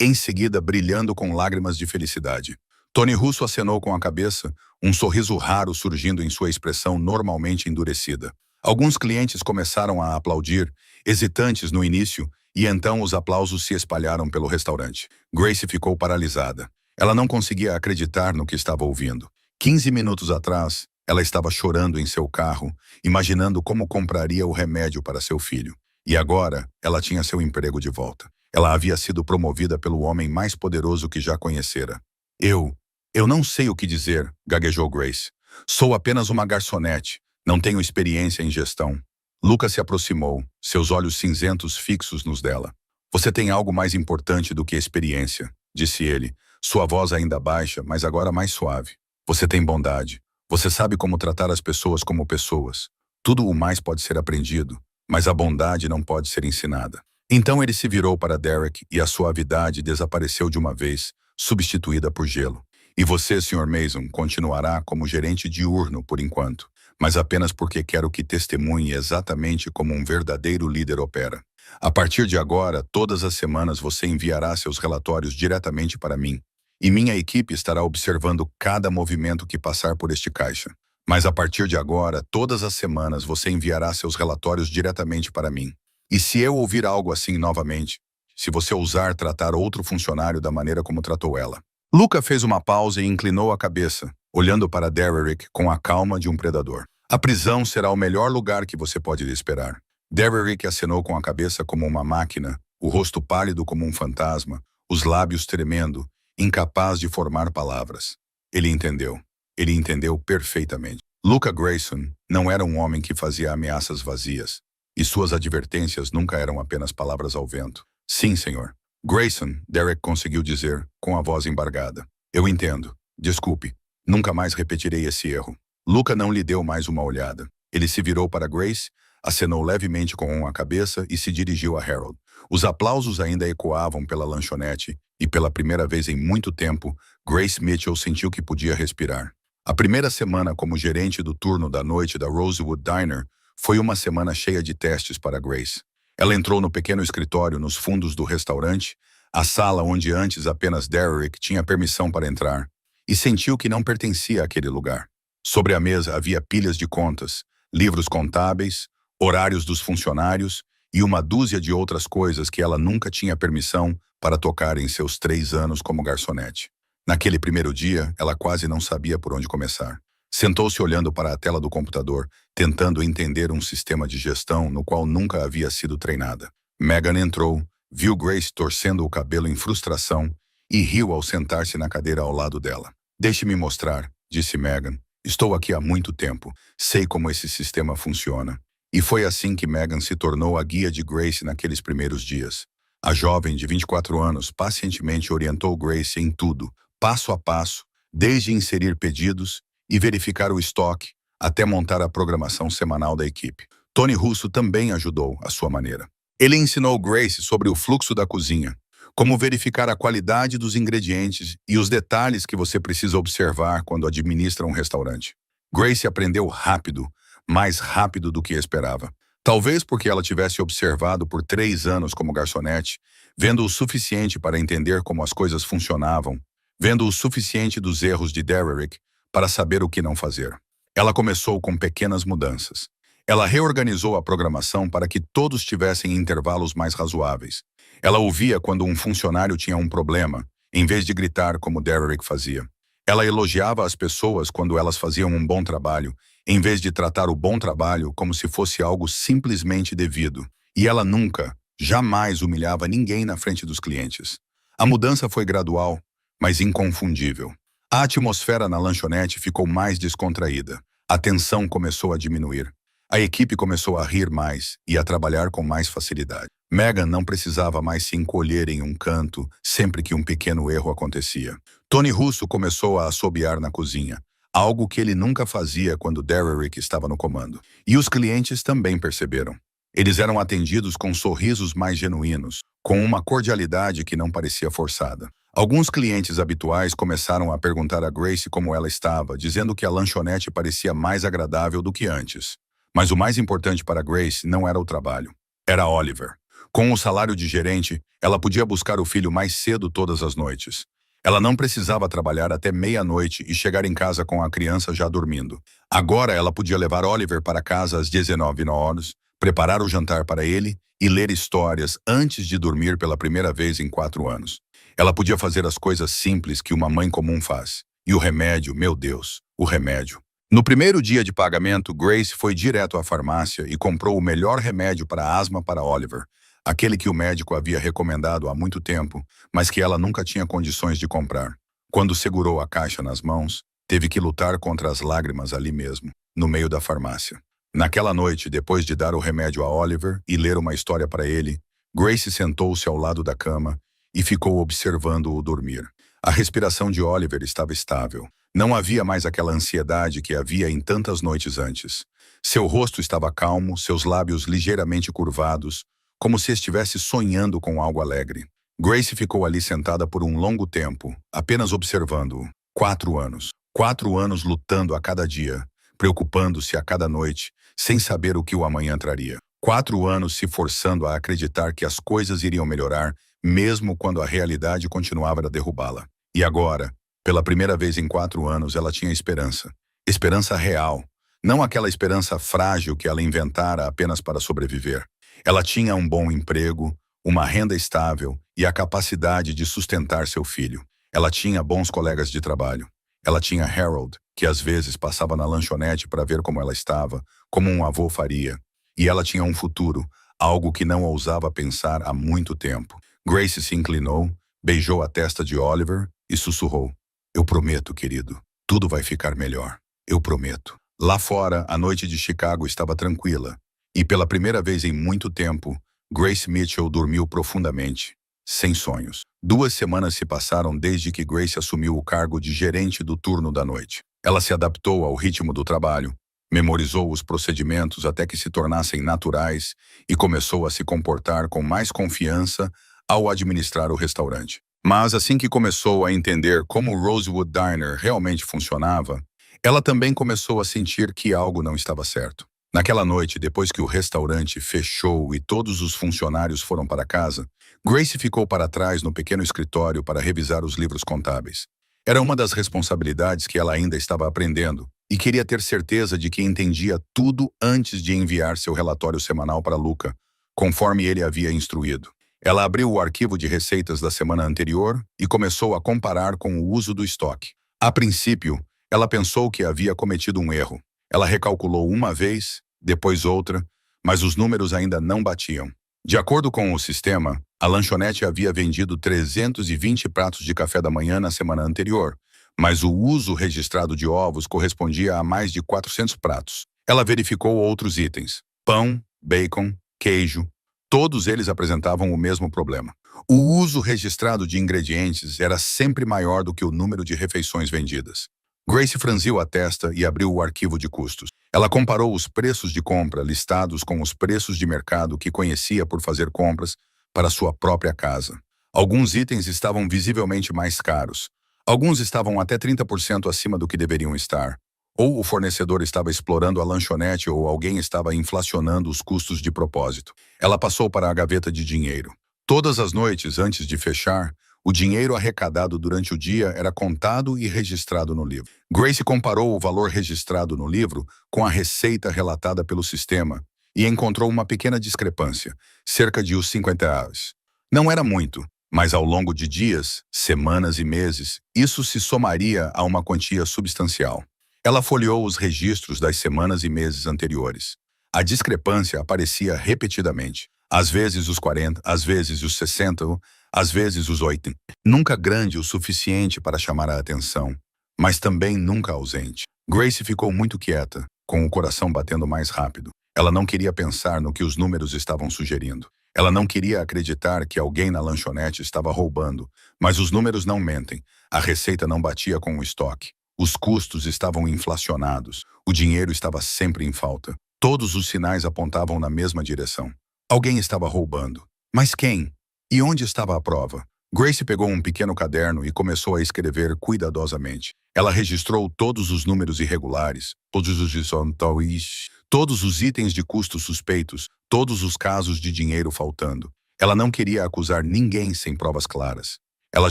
S1: em seguida, brilhando com lágrimas de felicidade. Tony Russo acenou com a cabeça, um sorriso raro surgindo em sua expressão normalmente endurecida. Alguns clientes começaram a aplaudir, hesitantes no início, e então os aplausos se espalharam pelo restaurante. Grace ficou paralisada. Ela não conseguia acreditar no que estava ouvindo. 15 minutos atrás, ela estava chorando em seu carro, imaginando como compraria o remédio para seu filho. E agora, ela tinha seu emprego de volta. Ela havia sido promovida pelo homem mais poderoso que já conhecera. Eu não sei o que dizer", gaguejou Grace. "Sou apenas uma garçonete. Não tenho experiência em gestão." Luca se aproximou, seus olhos cinzentos fixos nos dela. "Você tem algo mais importante do que experiência. disse ele, sua voz ainda baixa, mas agora mais suave. Você tem bondade. Você sabe como tratar as pessoas como pessoas. Tudo o mais pode ser aprendido, mas a bondade não pode ser ensinada. Então ele se virou para Derek e a suavidade desapareceu de uma vez, substituída por gelo. E você, Sr. Mason, continuará como gerente diurno por enquanto, mas apenas porque quero que testemunhe exatamente como um verdadeiro líder opera. A partir de agora, todas as semanas você enviará seus relatórios diretamente para mim, e minha equipe estará observando cada movimento que passar por este caixa. Mas a partir de agora, todas as semanas você enviará seus relatórios diretamente para mim. E se eu ouvir algo assim novamente, se você ousar tratar outro funcionário da maneira como tratou ela. Luca fez uma pausa e inclinou a cabeça, olhando para Derek com a calma de um predador. A prisão será o melhor lugar que você pode esperar. Derek acenou com a cabeça como uma máquina, o rosto pálido como um fantasma, os lábios tremendo, incapaz de formar palavras. Ele entendeu. Ele entendeu perfeitamente. Luca Grayson não era um homem que fazia ameaças vazias, e suas advertências nunca eram apenas palavras ao vento. Sim, senhor. Grayson, Derek conseguiu dizer, com a voz embargada. Eu entendo. Desculpe. Nunca mais repetirei esse erro. Luca não lhe deu mais uma olhada. Ele se virou para Grace, acenou levemente com a cabeça e se dirigiu a Harold. Os aplausos ainda ecoavam pela lanchonete e, pela primeira vez em muito tempo, Grace Mitchell sentiu que podia respirar. A primeira semana como gerente do turno da noite da Rosewood Diner foi uma semana cheia de testes para Grace. Ela entrou no pequeno escritório nos fundos do restaurante, a sala onde antes apenas Derek tinha permissão para entrar, e sentiu que não pertencia àquele lugar. Sobre a mesa havia pilhas de contas, livros contábeis, horários dos funcionários e uma dúzia de outras coisas que ela nunca tinha permissão para tocar em seus 3 anos como garçonete. Naquele primeiro dia, ela quase não sabia por onde começar. Sentou-se olhando para a tela do computador, tentando entender um sistema de gestão no qual nunca havia sido treinada. Megan entrou, viu Grace torcendo o cabelo em frustração e riu ao sentar-se na cadeira ao lado dela. Deixe-me mostrar, disse Megan. Estou aqui há muito tempo. Sei como esse sistema funciona. E foi assim que Megan se tornou a guia de Grace naqueles primeiros dias. A jovem de 24 anos pacientemente orientou Grace em tudo, passo a passo, desde inserir pedidos e verificar o estoque, até montar a programação semanal da equipe. Tony Russo também ajudou, à sua maneira. Ele ensinou Grace sobre o fluxo da cozinha, como verificar a qualidade dos ingredientes e os detalhes que você precisa observar quando administra um restaurante. Grace aprendeu rápido, mais rápido do que esperava. Talvez porque ela tivesse observado por 3 anos como garçonete, vendo o suficiente para entender como as coisas funcionavam, vendo o suficiente dos erros de Derek para saber o que não fazer. Ela começou com pequenas mudanças. Ela reorganizou a programação para que todos tivessem intervalos mais razoáveis. Ela ouvia quando um funcionário tinha um problema, em vez de gritar como Derek fazia. Ela elogiava as pessoas quando elas faziam um bom trabalho, em vez de tratar o bom trabalho como se fosse algo simplesmente devido. E ela nunca, jamais humilhava ninguém na frente dos clientes. A mudança foi gradual, mas inconfundível. A atmosfera na lanchonete ficou mais descontraída. A tensão começou a diminuir. A equipe começou a rir mais e a trabalhar com mais facilidade. Megan não precisava mais se encolher em um canto sempre que um pequeno erro acontecia. Tony Russo começou a assobiar na cozinha, algo que ele nunca fazia quando Derek estava no comando. E os clientes também perceberam. Eles eram atendidos com sorrisos mais genuínos, com uma cordialidade que não parecia forçada. Alguns clientes habituais começaram a perguntar a Grace como ela estava, dizendo que a lanchonete parecia mais agradável do que antes. Mas o mais importante para Grace não era o trabalho. Era Oliver. Com o salário de gerente, ela podia buscar o filho mais cedo todas as noites. Ela não precisava trabalhar até meia-noite e chegar em casa com a criança já dormindo. Agora ela podia levar Oliver para casa às 19 horas, preparar o jantar para ele e ler histórias antes de dormir pela primeira vez em 4 anos. Ela podia fazer as coisas simples que uma mãe comum faz. E o remédio, meu Deus, o remédio. No primeiro dia de pagamento, Grace foi direto à farmácia e comprou o melhor remédio para asma para Oliver, aquele que o médico havia recomendado há muito tempo, mas que ela nunca tinha condições de comprar. Quando segurou a caixa nas mãos, teve que lutar contra as lágrimas ali mesmo, no meio da farmácia. Naquela noite, depois de dar o remédio a Oliver e ler uma história para ele, Grace sentou-se ao lado da cama e ficou observando-o dormir. A respiração de Oliver estava estável. Não havia mais aquela ansiedade que havia em tantas noites antes. Seu rosto estava calmo, seus lábios ligeiramente curvados, como se estivesse sonhando com algo alegre. Grace ficou ali sentada por um longo tempo, apenas observando-o. 4 anos. 4 anos lutando a cada dia, preocupando-se a cada noite, sem saber o que o amanhã traria. 4 anos se forçando a acreditar que as coisas iriam melhorar, mesmo quando a realidade continuava a derrubá-la. E agora, pela primeira vez em 4 anos, ela tinha esperança. Esperança real. Não aquela esperança frágil que ela inventara apenas para sobreviver. Ela tinha um bom emprego, uma renda estável e a capacidade de sustentar seu filho. Ela tinha bons colegas de trabalho. Ela tinha Harold, que às vezes passava na lanchonete para ver como ela estava, como um avô faria. E ela tinha um futuro, algo que não ousava pensar há muito tempo. Grace se inclinou, beijou a testa de Oliver e sussurrou: "Eu prometo, querido, tudo vai ficar melhor. Eu prometo." Lá fora, a noite de Chicago estava tranquila, e pela primeira vez em muito tempo, Grace Mitchell dormiu profundamente, sem sonhos. 2 semanas se passaram desde que Grace assumiu o cargo de gerente do turno da noite. Ela se adaptou ao ritmo do trabalho, memorizou os procedimentos até que se tornassem naturais e começou a se comportar com mais confiança ao administrar o restaurante. Mas assim que começou a entender como o Rosewood Diner realmente funcionava, ela também começou a sentir que algo não estava certo. Naquela noite, depois que o restaurante fechou e todos os funcionários foram para casa, Grace ficou para trás no pequeno escritório para revisar os livros contábeis. Era uma das responsabilidades que ela ainda estava aprendendo e queria ter certeza de que entendia tudo antes de enviar seu relatório semanal para Luca, conforme ele havia instruído. Ela abriu o arquivo de receitas da semana anterior e começou a comparar com o uso do estoque. A princípio, ela pensou que havia cometido um erro. Ela recalculou uma vez, depois outra, mas os números ainda não batiam. De acordo com o sistema, a lanchonete havia vendido 320 pratos de café da manhã na semana anterior, mas o uso registrado de ovos correspondia a mais de 400 pratos. Ela verificou outros itens: pão, bacon, queijo. Todos eles apresentavam o mesmo problema. O uso registrado de ingredientes era sempre maior do que o número de refeições vendidas. Grace franziu a testa e abriu o arquivo de custos. Ela comparou os preços de compra listados com os preços de mercado que conhecia por fazer compras para sua própria casa. Alguns itens estavam visivelmente mais caros. Alguns estavam até 30% acima do que deveriam estar. Ou o fornecedor estava explorando a lanchonete ou alguém estava inflacionando os custos de propósito. Ela passou para a gaveta de dinheiro. Todas as noites, antes de fechar, o dinheiro arrecadado durante o dia era contado e registrado no livro. Grace comparou o valor registrado no livro com a receita relatada pelo sistema e encontrou uma pequena discrepância, cerca de os 50 reais. Não era muito, mas ao longo de dias, semanas e meses, isso se somaria a uma quantia substancial. Ela folheou os registros das semanas e meses anteriores. A discrepância aparecia repetidamente. Às vezes os 40, às vezes os 60, às vezes os 80. Nunca grande o suficiente para chamar a atenção, mas também nunca ausente. Grace ficou muito quieta, com o coração batendo mais rápido. Ela não queria pensar no que os números estavam sugerindo. Ela não queria acreditar que alguém na lanchonete estava roubando, mas os números não mentem. A receita não batia com o estoque. Os custos estavam inflacionados. O dinheiro estava sempre em falta. Todos os sinais apontavam na mesma direção. Alguém estava roubando. Mas quem? E onde estava a prova? Grace pegou um pequeno caderno e começou a escrever cuidadosamente. Ela registrou todos os números irregulares, todos os descontos, todos os itens de custos suspeitos, todos os casos de dinheiro faltando. Ela não queria acusar ninguém sem provas claras. Ela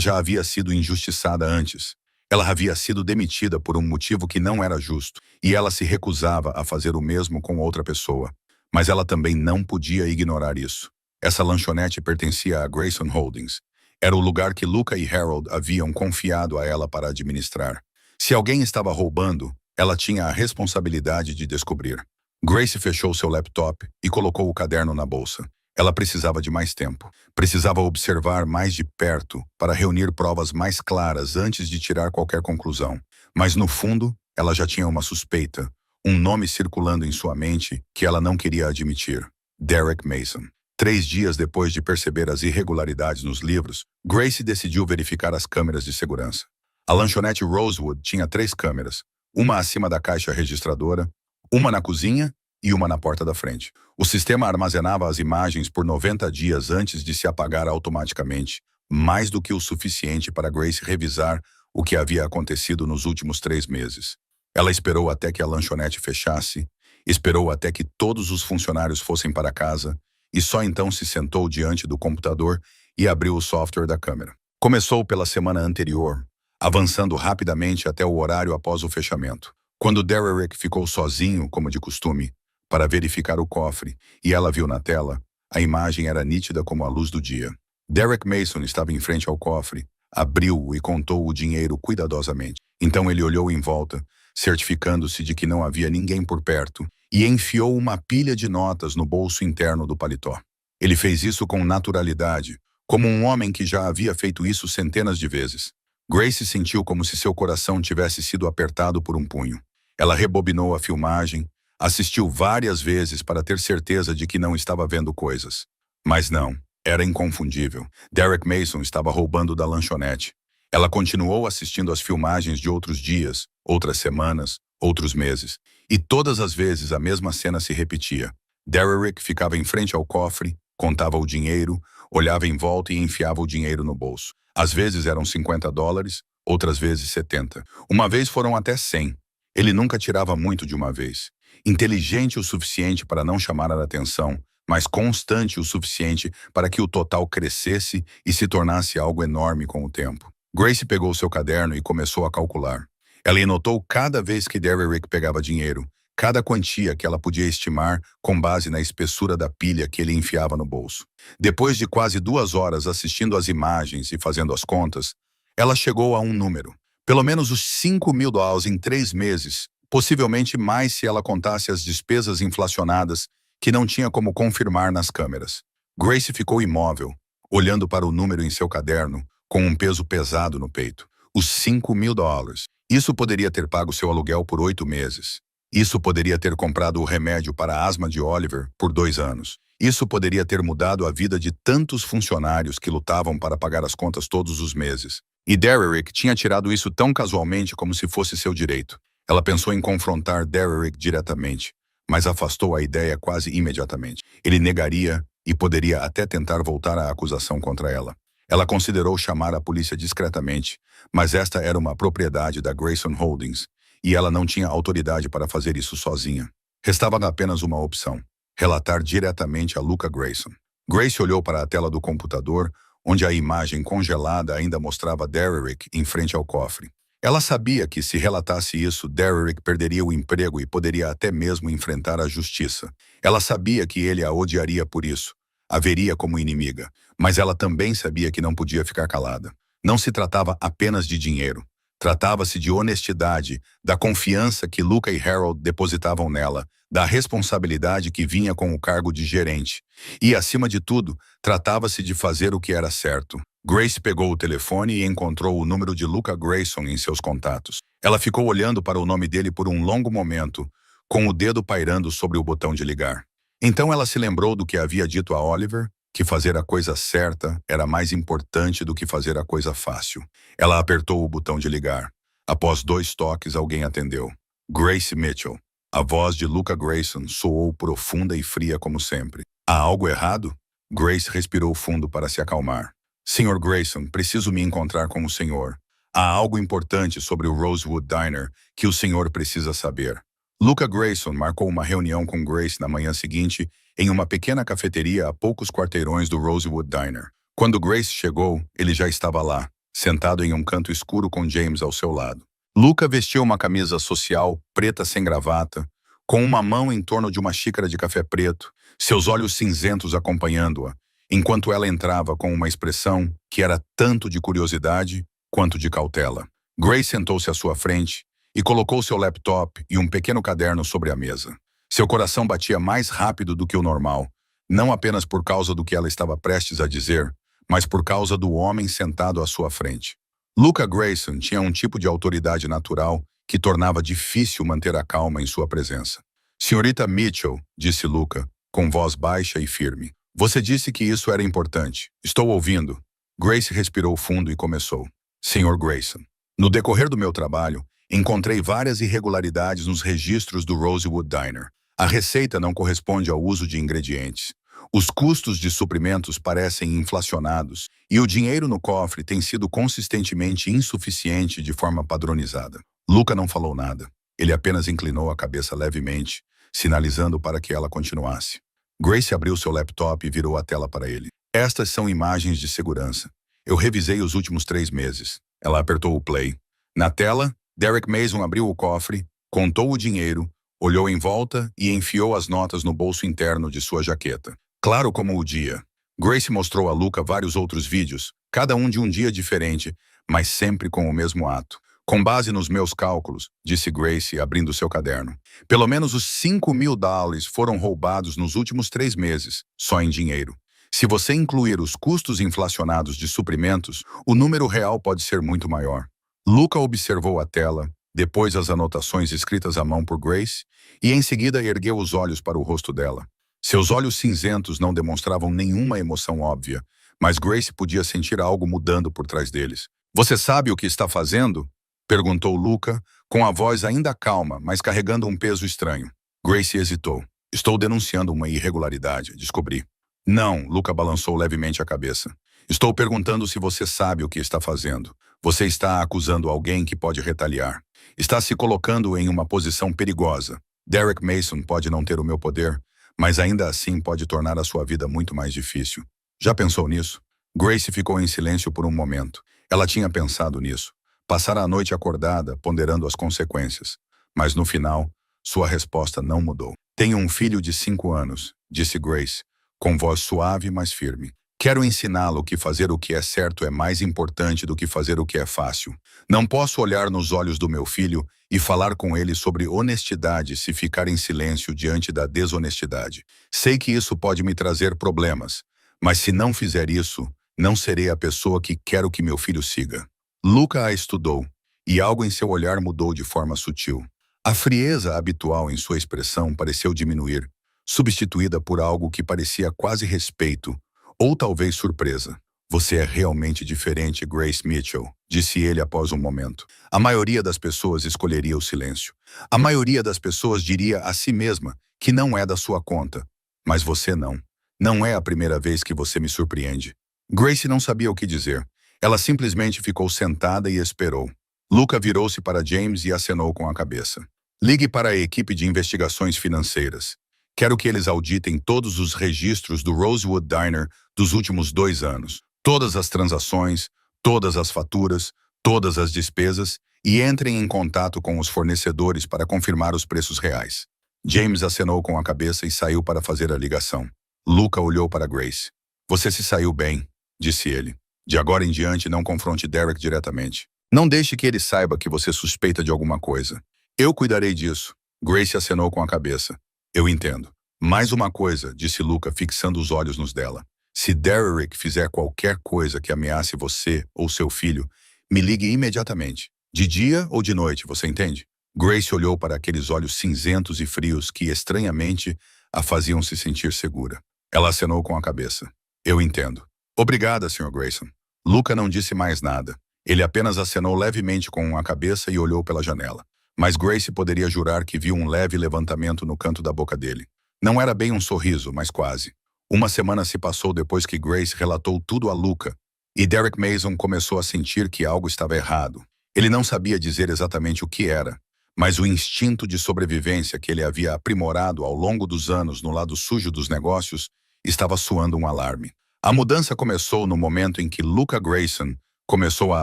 S1: já havia sido injustiçada antes. Ela havia sido demitida por um motivo que não era justo, e ela se recusava a fazer o mesmo com outra pessoa. Mas ela também não podia ignorar isso. Essa lanchonete pertencia a Grayson Holdings. Era o lugar que Luca e Harold haviam confiado a ela para administrar. Se alguém estava roubando, ela tinha a responsabilidade de descobrir. Grace fechou seu laptop e colocou o caderno na bolsa. Ela precisava de mais tempo. Precisava observar mais de perto para reunir provas mais claras antes de tirar qualquer conclusão. Mas no fundo, ela já tinha uma suspeita. Um nome circulando em sua mente que ela não queria admitir: Derek Mason. 3 dias depois de perceber as irregularidades nos livros, Grace decidiu verificar as câmeras de segurança. A lanchonete Rosewood tinha 3 câmeras, uma acima da caixa registradora, uma na cozinha e uma na porta da frente. O sistema armazenava as imagens por 90 dias antes de se apagar automaticamente, mais do que o suficiente para Grace revisar o que havia acontecido nos últimos 3 meses. Ela esperou até que a lanchonete fechasse, esperou até que todos os funcionários fossem para casa, e só então se sentou diante do computador e abriu o software da câmera. Começou pela semana anterior, avançando rapidamente até o horário após o fechamento. Quando Derrick ficou sozinho, como de costume, para verificar o cofre, e ela viu na tela, a imagem era nítida como a luz do dia. Derek Mason estava em frente ao cofre, abriu-o e contou o dinheiro cuidadosamente. Então ele olhou em volta, certificando-se de que não havia ninguém por perto, e enfiou uma pilha de notas no bolso interno do paletó. Ele fez isso com naturalidade, como um homem que já havia feito isso centenas de vezes. Grace sentiu como se seu coração tivesse sido apertado por um punho. Ela rebobinou a filmagem, assistiu várias vezes para ter certeza de que não estava vendo coisas. Mas não, era inconfundível. Derek Mason estava roubando da lanchonete. Ela continuou assistindo às filmagens de outros dias, outras semanas, outros meses. E todas as vezes a mesma cena se repetia. Derrick ficava em frente ao cofre, contava o dinheiro, olhava em volta e enfiava o dinheiro no bolso. Às vezes eram $50, outras vezes 70. Uma vez foram até 100. Ele nunca tirava muito de uma vez. Inteligente o suficiente para não chamar a atenção, mas constante o suficiente para que o total crescesse e se tornasse algo enorme com o tempo. Grace pegou seu caderno e começou a calcular. Ela anotou cada vez que Derrick pegava dinheiro, cada quantia que ela podia estimar com base na espessura da pilha que ele enfiava no bolso. Depois de quase 2 horas assistindo às imagens e fazendo as contas, ela chegou a um número. Pelo menos os $5.000 em 3 meses, possivelmente mais se ela contasse as despesas inflacionadas que não tinha como confirmar nas câmeras. Grace ficou imóvel, olhando para o número em seu caderno, com um peso pesado no peito. Os $5.000. Isso poderia ter pago seu aluguel por 8 meses. Isso poderia ter comprado o remédio para a asma de Oliver por 2 anos. Isso poderia ter mudado a vida de tantos funcionários que lutavam para pagar as contas todos os meses. E Derrick tinha tirado isso tão casualmente como se fosse seu direito. Ela pensou em confrontar Derrick diretamente, mas afastou a ideia quase imediatamente. Ele negaria e poderia até tentar voltar a acusação contra ela. Ela considerou chamar a polícia discretamente, mas esta era uma propriedade da Grayson Holdings, e ela não tinha autoridade para fazer isso sozinha. Restava apenas uma opção: relatar diretamente a Luca Grayson. Grace olhou para a tela do computador, onde a imagem congelada ainda mostrava Derrick em frente ao cofre. Ela sabia que, se relatasse isso, Derrick perderia o emprego e poderia até mesmo enfrentar a justiça. Ela sabia que ele a odiaria por isso, a veria como inimiga, mas ela também sabia que não podia ficar calada. Não se tratava apenas de dinheiro. Tratava-se de honestidade, da confiança que Luca e Harold depositavam nela, da responsabilidade que vinha com o cargo de gerente. E, acima de tudo, tratava-se de fazer o que era certo. Grace pegou o telefone e encontrou o número de Luca Grayson em seus contatos. Ela ficou olhando para o nome dele por um longo momento, com o dedo pairando sobre o botão de ligar. Então ela se lembrou do que havia dito a Oliver, que fazer a coisa certa era mais importante do que fazer a coisa fácil. Ela apertou o botão de ligar. Após 2 toques, alguém atendeu. Grace Mitchell. A voz de Luca Grayson soou profunda e fria como sempre. Há algo errado? Grace respirou fundo para se acalmar. Sr. Grayson, preciso me encontrar com o senhor. Há algo importante sobre o Rosewood Diner que o senhor precisa saber. Luca Grayson marcou uma reunião com Grace na manhã seguinte em uma pequena cafeteria a poucos quarteirões do Rosewood Diner. Quando Grace chegou, ele já estava lá, sentado em um canto escuro com James ao seu lado. Luca vestia uma camisa social, preta sem gravata, com uma mão em torno de uma xícara de café preto, seus olhos cinzentos acompanhando-a, enquanto ela entrava com uma expressão que era tanto de curiosidade quanto de cautela. Grace sentou-se à sua frente e colocou seu laptop e um pequeno caderno sobre a mesa. Seu coração batia mais rápido do que o normal, não apenas por causa do que ela estava prestes a dizer, mas por causa do homem sentado à sua frente. Luca Grayson tinha um tipo de autoridade natural que tornava difícil manter a calma em sua presença. Senhorita Mitchell, disse Luca, com voz baixa e firme. Você disse que isso era importante. Estou ouvindo. Grace respirou fundo e começou. Sr. Grayson, no decorrer do meu trabalho, encontrei várias irregularidades nos registros do Rosewood Diner. A receita não corresponde ao uso de ingredientes. Os custos de suprimentos parecem inflacionados e o dinheiro no cofre tem sido consistentemente insuficiente de forma padronizada. Luca não falou nada. Ele apenas inclinou a cabeça levemente, sinalizando para que ela continuasse. Grace abriu seu laptop e virou a tela para ele. Estas são imagens de segurança. Eu revisei os últimos 3 meses. Ela apertou o play. Na tela, Derek Mason abriu o cofre, contou o dinheiro, olhou em volta e enfiou as notas no bolso interno de sua jaqueta. Claro como o dia. Grace mostrou a Luca vários outros vídeos, cada um de um dia diferente, mas sempre com o mesmo ato. Com base nos meus cálculos, disse Grace, abrindo seu caderno, pelo menos os $5.000 foram roubados nos últimos 3 meses, só em dinheiro. Se você incluir os custos inflacionados de suprimentos, o número real pode ser muito maior. Luca observou a tela, depois as anotações escritas à mão por Grace, e em seguida ergueu os olhos para o rosto dela. Seus olhos cinzentos não demonstravam nenhuma emoção óbvia, mas Grace podia sentir algo mudando por trás deles. Você sabe o que está fazendo? Perguntou Luca, com a voz ainda calma, mas carregando um peso estranho. Grace hesitou. Estou denunciando uma irregularidade, descobri. Não, Luca balançou levemente a cabeça. Estou perguntando se você sabe o que está fazendo. Você está acusando alguém que pode retaliar. Está se colocando em uma posição perigosa. Derek Mason pode não ter o meu poder, mas ainda assim pode tornar a sua vida muito mais difícil. Já pensou nisso? Grace ficou em silêncio por um momento. Ela tinha pensado nisso. Passara a noite acordada, ponderando as consequências. Mas no final, sua resposta não mudou. Tenho um filho de 5 anos, disse Grace, com voz suave mas firme. Quero ensiná-lo que fazer o que é certo é mais importante do que fazer o que é fácil. Não posso olhar nos olhos do meu filho e falar com ele sobre honestidade se ficar em silêncio diante da desonestidade. Sei que isso pode me trazer problemas, mas se não fizer isso, não serei a pessoa que quero que meu filho siga. Luca a estudou, e algo em seu olhar mudou de forma sutil. A frieza habitual em sua expressão pareceu diminuir, substituída por algo que parecia quase respeito, ou talvez surpresa. Você é realmente diferente, Grace Mitchell, disse ele após um momento. A maioria das pessoas escolheria o silêncio. A maioria das pessoas diria a si mesma que não é da sua conta. Mas você não. Não é a primeira vez que você me surpreende. Grace não sabia o que dizer. Ela simplesmente ficou sentada e esperou. Luca virou-se para James e acenou com a cabeça. Ligue para a equipe de investigações financeiras. Quero que eles auditem todos os registros do Rosewood Diner dos últimos 2 anos. Todas as transações, todas as faturas, todas as despesas e entrem em contato com os fornecedores para confirmar os preços reais. James acenou com a cabeça e saiu para fazer a ligação. Luca olhou para Grace. Você se saiu bem, disse ele. De agora em diante, não confronte Derek diretamente. Não deixe que ele saiba que você suspeita de alguma coisa. Eu cuidarei disso. Grace acenou com a cabeça. Eu entendo. Mais uma coisa, disse Luca, fixando os olhos nos dela. Se Derek fizer qualquer coisa que ameace você ou seu filho, me ligue imediatamente. De dia ou de noite, você entende? Grace olhou para aqueles olhos cinzentos e frios que, estranhamente, a faziam se sentir segura. Ela acenou com a cabeça. Eu entendo. Obrigada, Sr. Grayson. Luca não disse mais nada. Ele apenas acenou levemente com a cabeça e olhou pela janela. Mas Grace poderia jurar que viu um leve levantamento no canto da boca dele. Não era bem um sorriso, mas quase. Uma semana se passou depois que Grace relatou tudo a Luca, e Derek Mason começou a sentir que algo estava errado. Ele não sabia dizer exatamente o que era, mas o instinto de sobrevivência que ele havia aprimorado ao longo dos anos no lado sujo dos negócios estava soando um alarme. A mudança começou no momento em que Luca Grayson começou a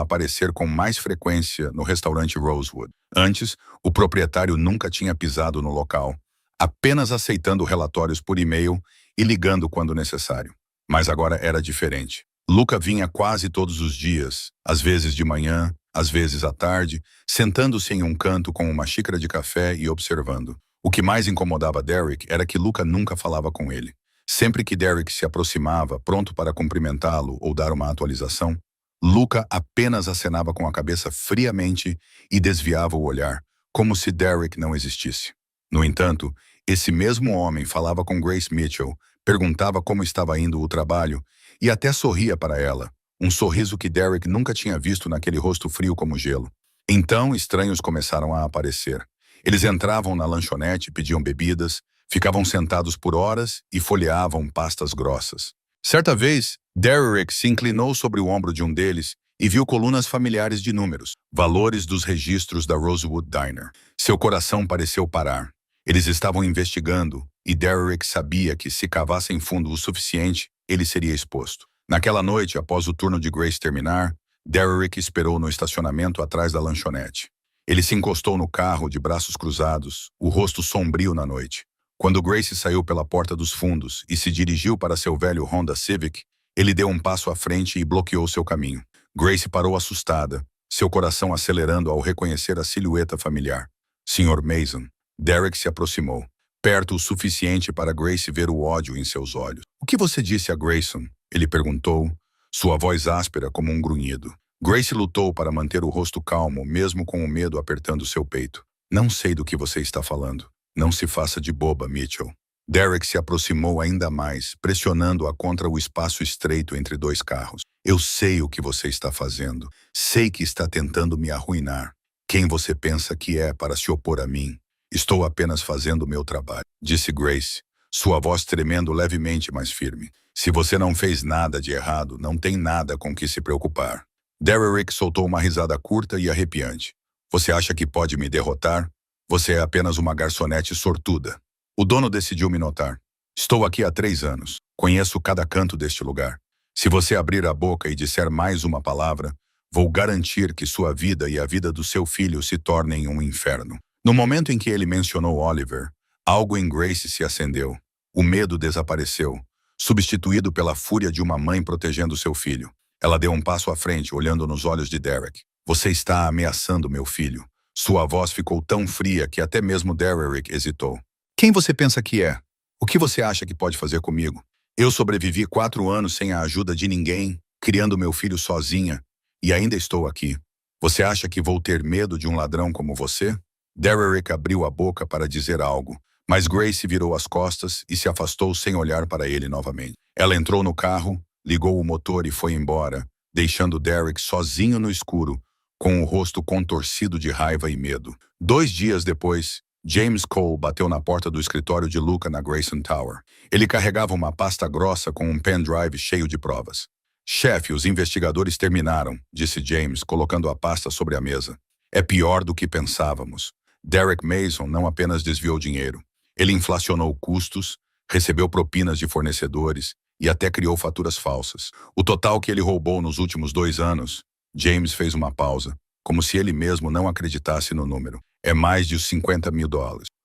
S1: aparecer com mais frequência no restaurante Rosewood. Antes, o proprietário nunca tinha pisado no local, apenas aceitando relatórios por e-mail e ligando quando necessário. Mas agora era diferente. Luca vinha quase todos os dias, às vezes de manhã, às vezes à tarde, sentando-se em um canto com uma xícara de café e observando. O que mais incomodava Derek era que Luca nunca falava com ele. Sempre que Derek se aproximava, pronto para cumprimentá-lo ou dar uma atualização, Luca apenas acenava com a cabeça friamente e desviava o olhar, como se Derek não existisse. No entanto, esse mesmo homem falava com Grace Mitchell, perguntava como estava indo o trabalho e até sorria para ela, um sorriso que Derek nunca tinha visto naquele rosto frio como gelo. Então, estranhos começaram a aparecer. Eles entravam na lanchonete, pediam bebidas, ficavam sentados por horas e folheavam pastas grossas. Certa vez, Derek se inclinou sobre o ombro de um deles e viu colunas familiares de números, valores dos registros da Rosewood Diner. Seu coração pareceu parar. Eles estavam investigando e Derek sabia que se cavassem fundo o suficiente, ele seria exposto. Naquela noite, após o turno de Grace terminar, Derek esperou no estacionamento atrás da lanchonete. Ele se encostou no carro de braços cruzados, o rosto sombrio na noite. Quando Grace saiu pela porta dos fundos e se dirigiu para seu velho Honda Civic, ele deu um passo à frente e bloqueou seu caminho. Grace parou assustada, seu coração acelerando ao reconhecer a silhueta familiar. Sr. Mason. Derek se aproximou, perto o suficiente para Grace ver o ódio em seus olhos. "O que você disse a Grayson?" ele perguntou, sua voz áspera como um grunhido. Grace lutou para manter o rosto calmo, mesmo com o medo apertando seu peito. "Não sei do que você está falando. Não se faça de boba, Mitchell." Derek se aproximou ainda mais, pressionando-a contra o espaço estreito entre dois carros. "Eu sei o que você está fazendo. Sei que está tentando me arruinar. Quem você pensa que é para se opor a mim? Estou apenas fazendo o meu trabalho", disse Grace, sua voz tremendo levemente mais firme. "Se você não fez nada de errado, não tem nada com que se preocupar." Derek soltou uma risada curta e arrepiante. "Você acha que pode me derrotar? Você é apenas uma garçonete sortuda." O dono decidiu me notar. "Estou aqui há 3 anos. Conheço cada canto deste lugar. Se você abrir a boca e disser mais uma palavra, vou garantir que sua vida e a vida do seu filho se tornem um inferno." No momento em que ele mencionou Oliver, algo em Grace se acendeu. O medo desapareceu, substituído pela fúria de uma mãe protegendo seu filho. Ela deu um passo à frente, olhando nos olhos de Derek. "Você está ameaçando meu filho." Sua voz ficou tão fria que até mesmo Derek hesitou. "Quem você pensa que é? O que você acha que pode fazer comigo? Eu sobrevivi 4 anos sem a ajuda de ninguém, criando meu filho sozinha, e ainda estou aqui. Você acha que vou ter medo de um ladrão como você?" Derek abriu a boca para dizer algo, mas Grace virou as costas e se afastou sem olhar para ele novamente. Ela entrou no carro, ligou o motor e foi embora, deixando Derek sozinho no escuro, com o rosto contorcido de raiva e medo. 2 dias depois, James Cole bateu na porta do escritório de Luca na Grayson Tower. Ele carregava uma pasta grossa com um pendrive cheio de provas. "Chefe, os investigadores terminaram", disse James, colocando a pasta sobre a mesa. "É pior do que pensávamos." Derek Mason não apenas desviou dinheiro. Ele inflacionou custos, recebeu propinas de fornecedores e até criou faturas falsas. O total que ele roubou nos últimos 2 anos, James fez uma pausa, como se ele mesmo não acreditasse no número, é mais de $50 mil.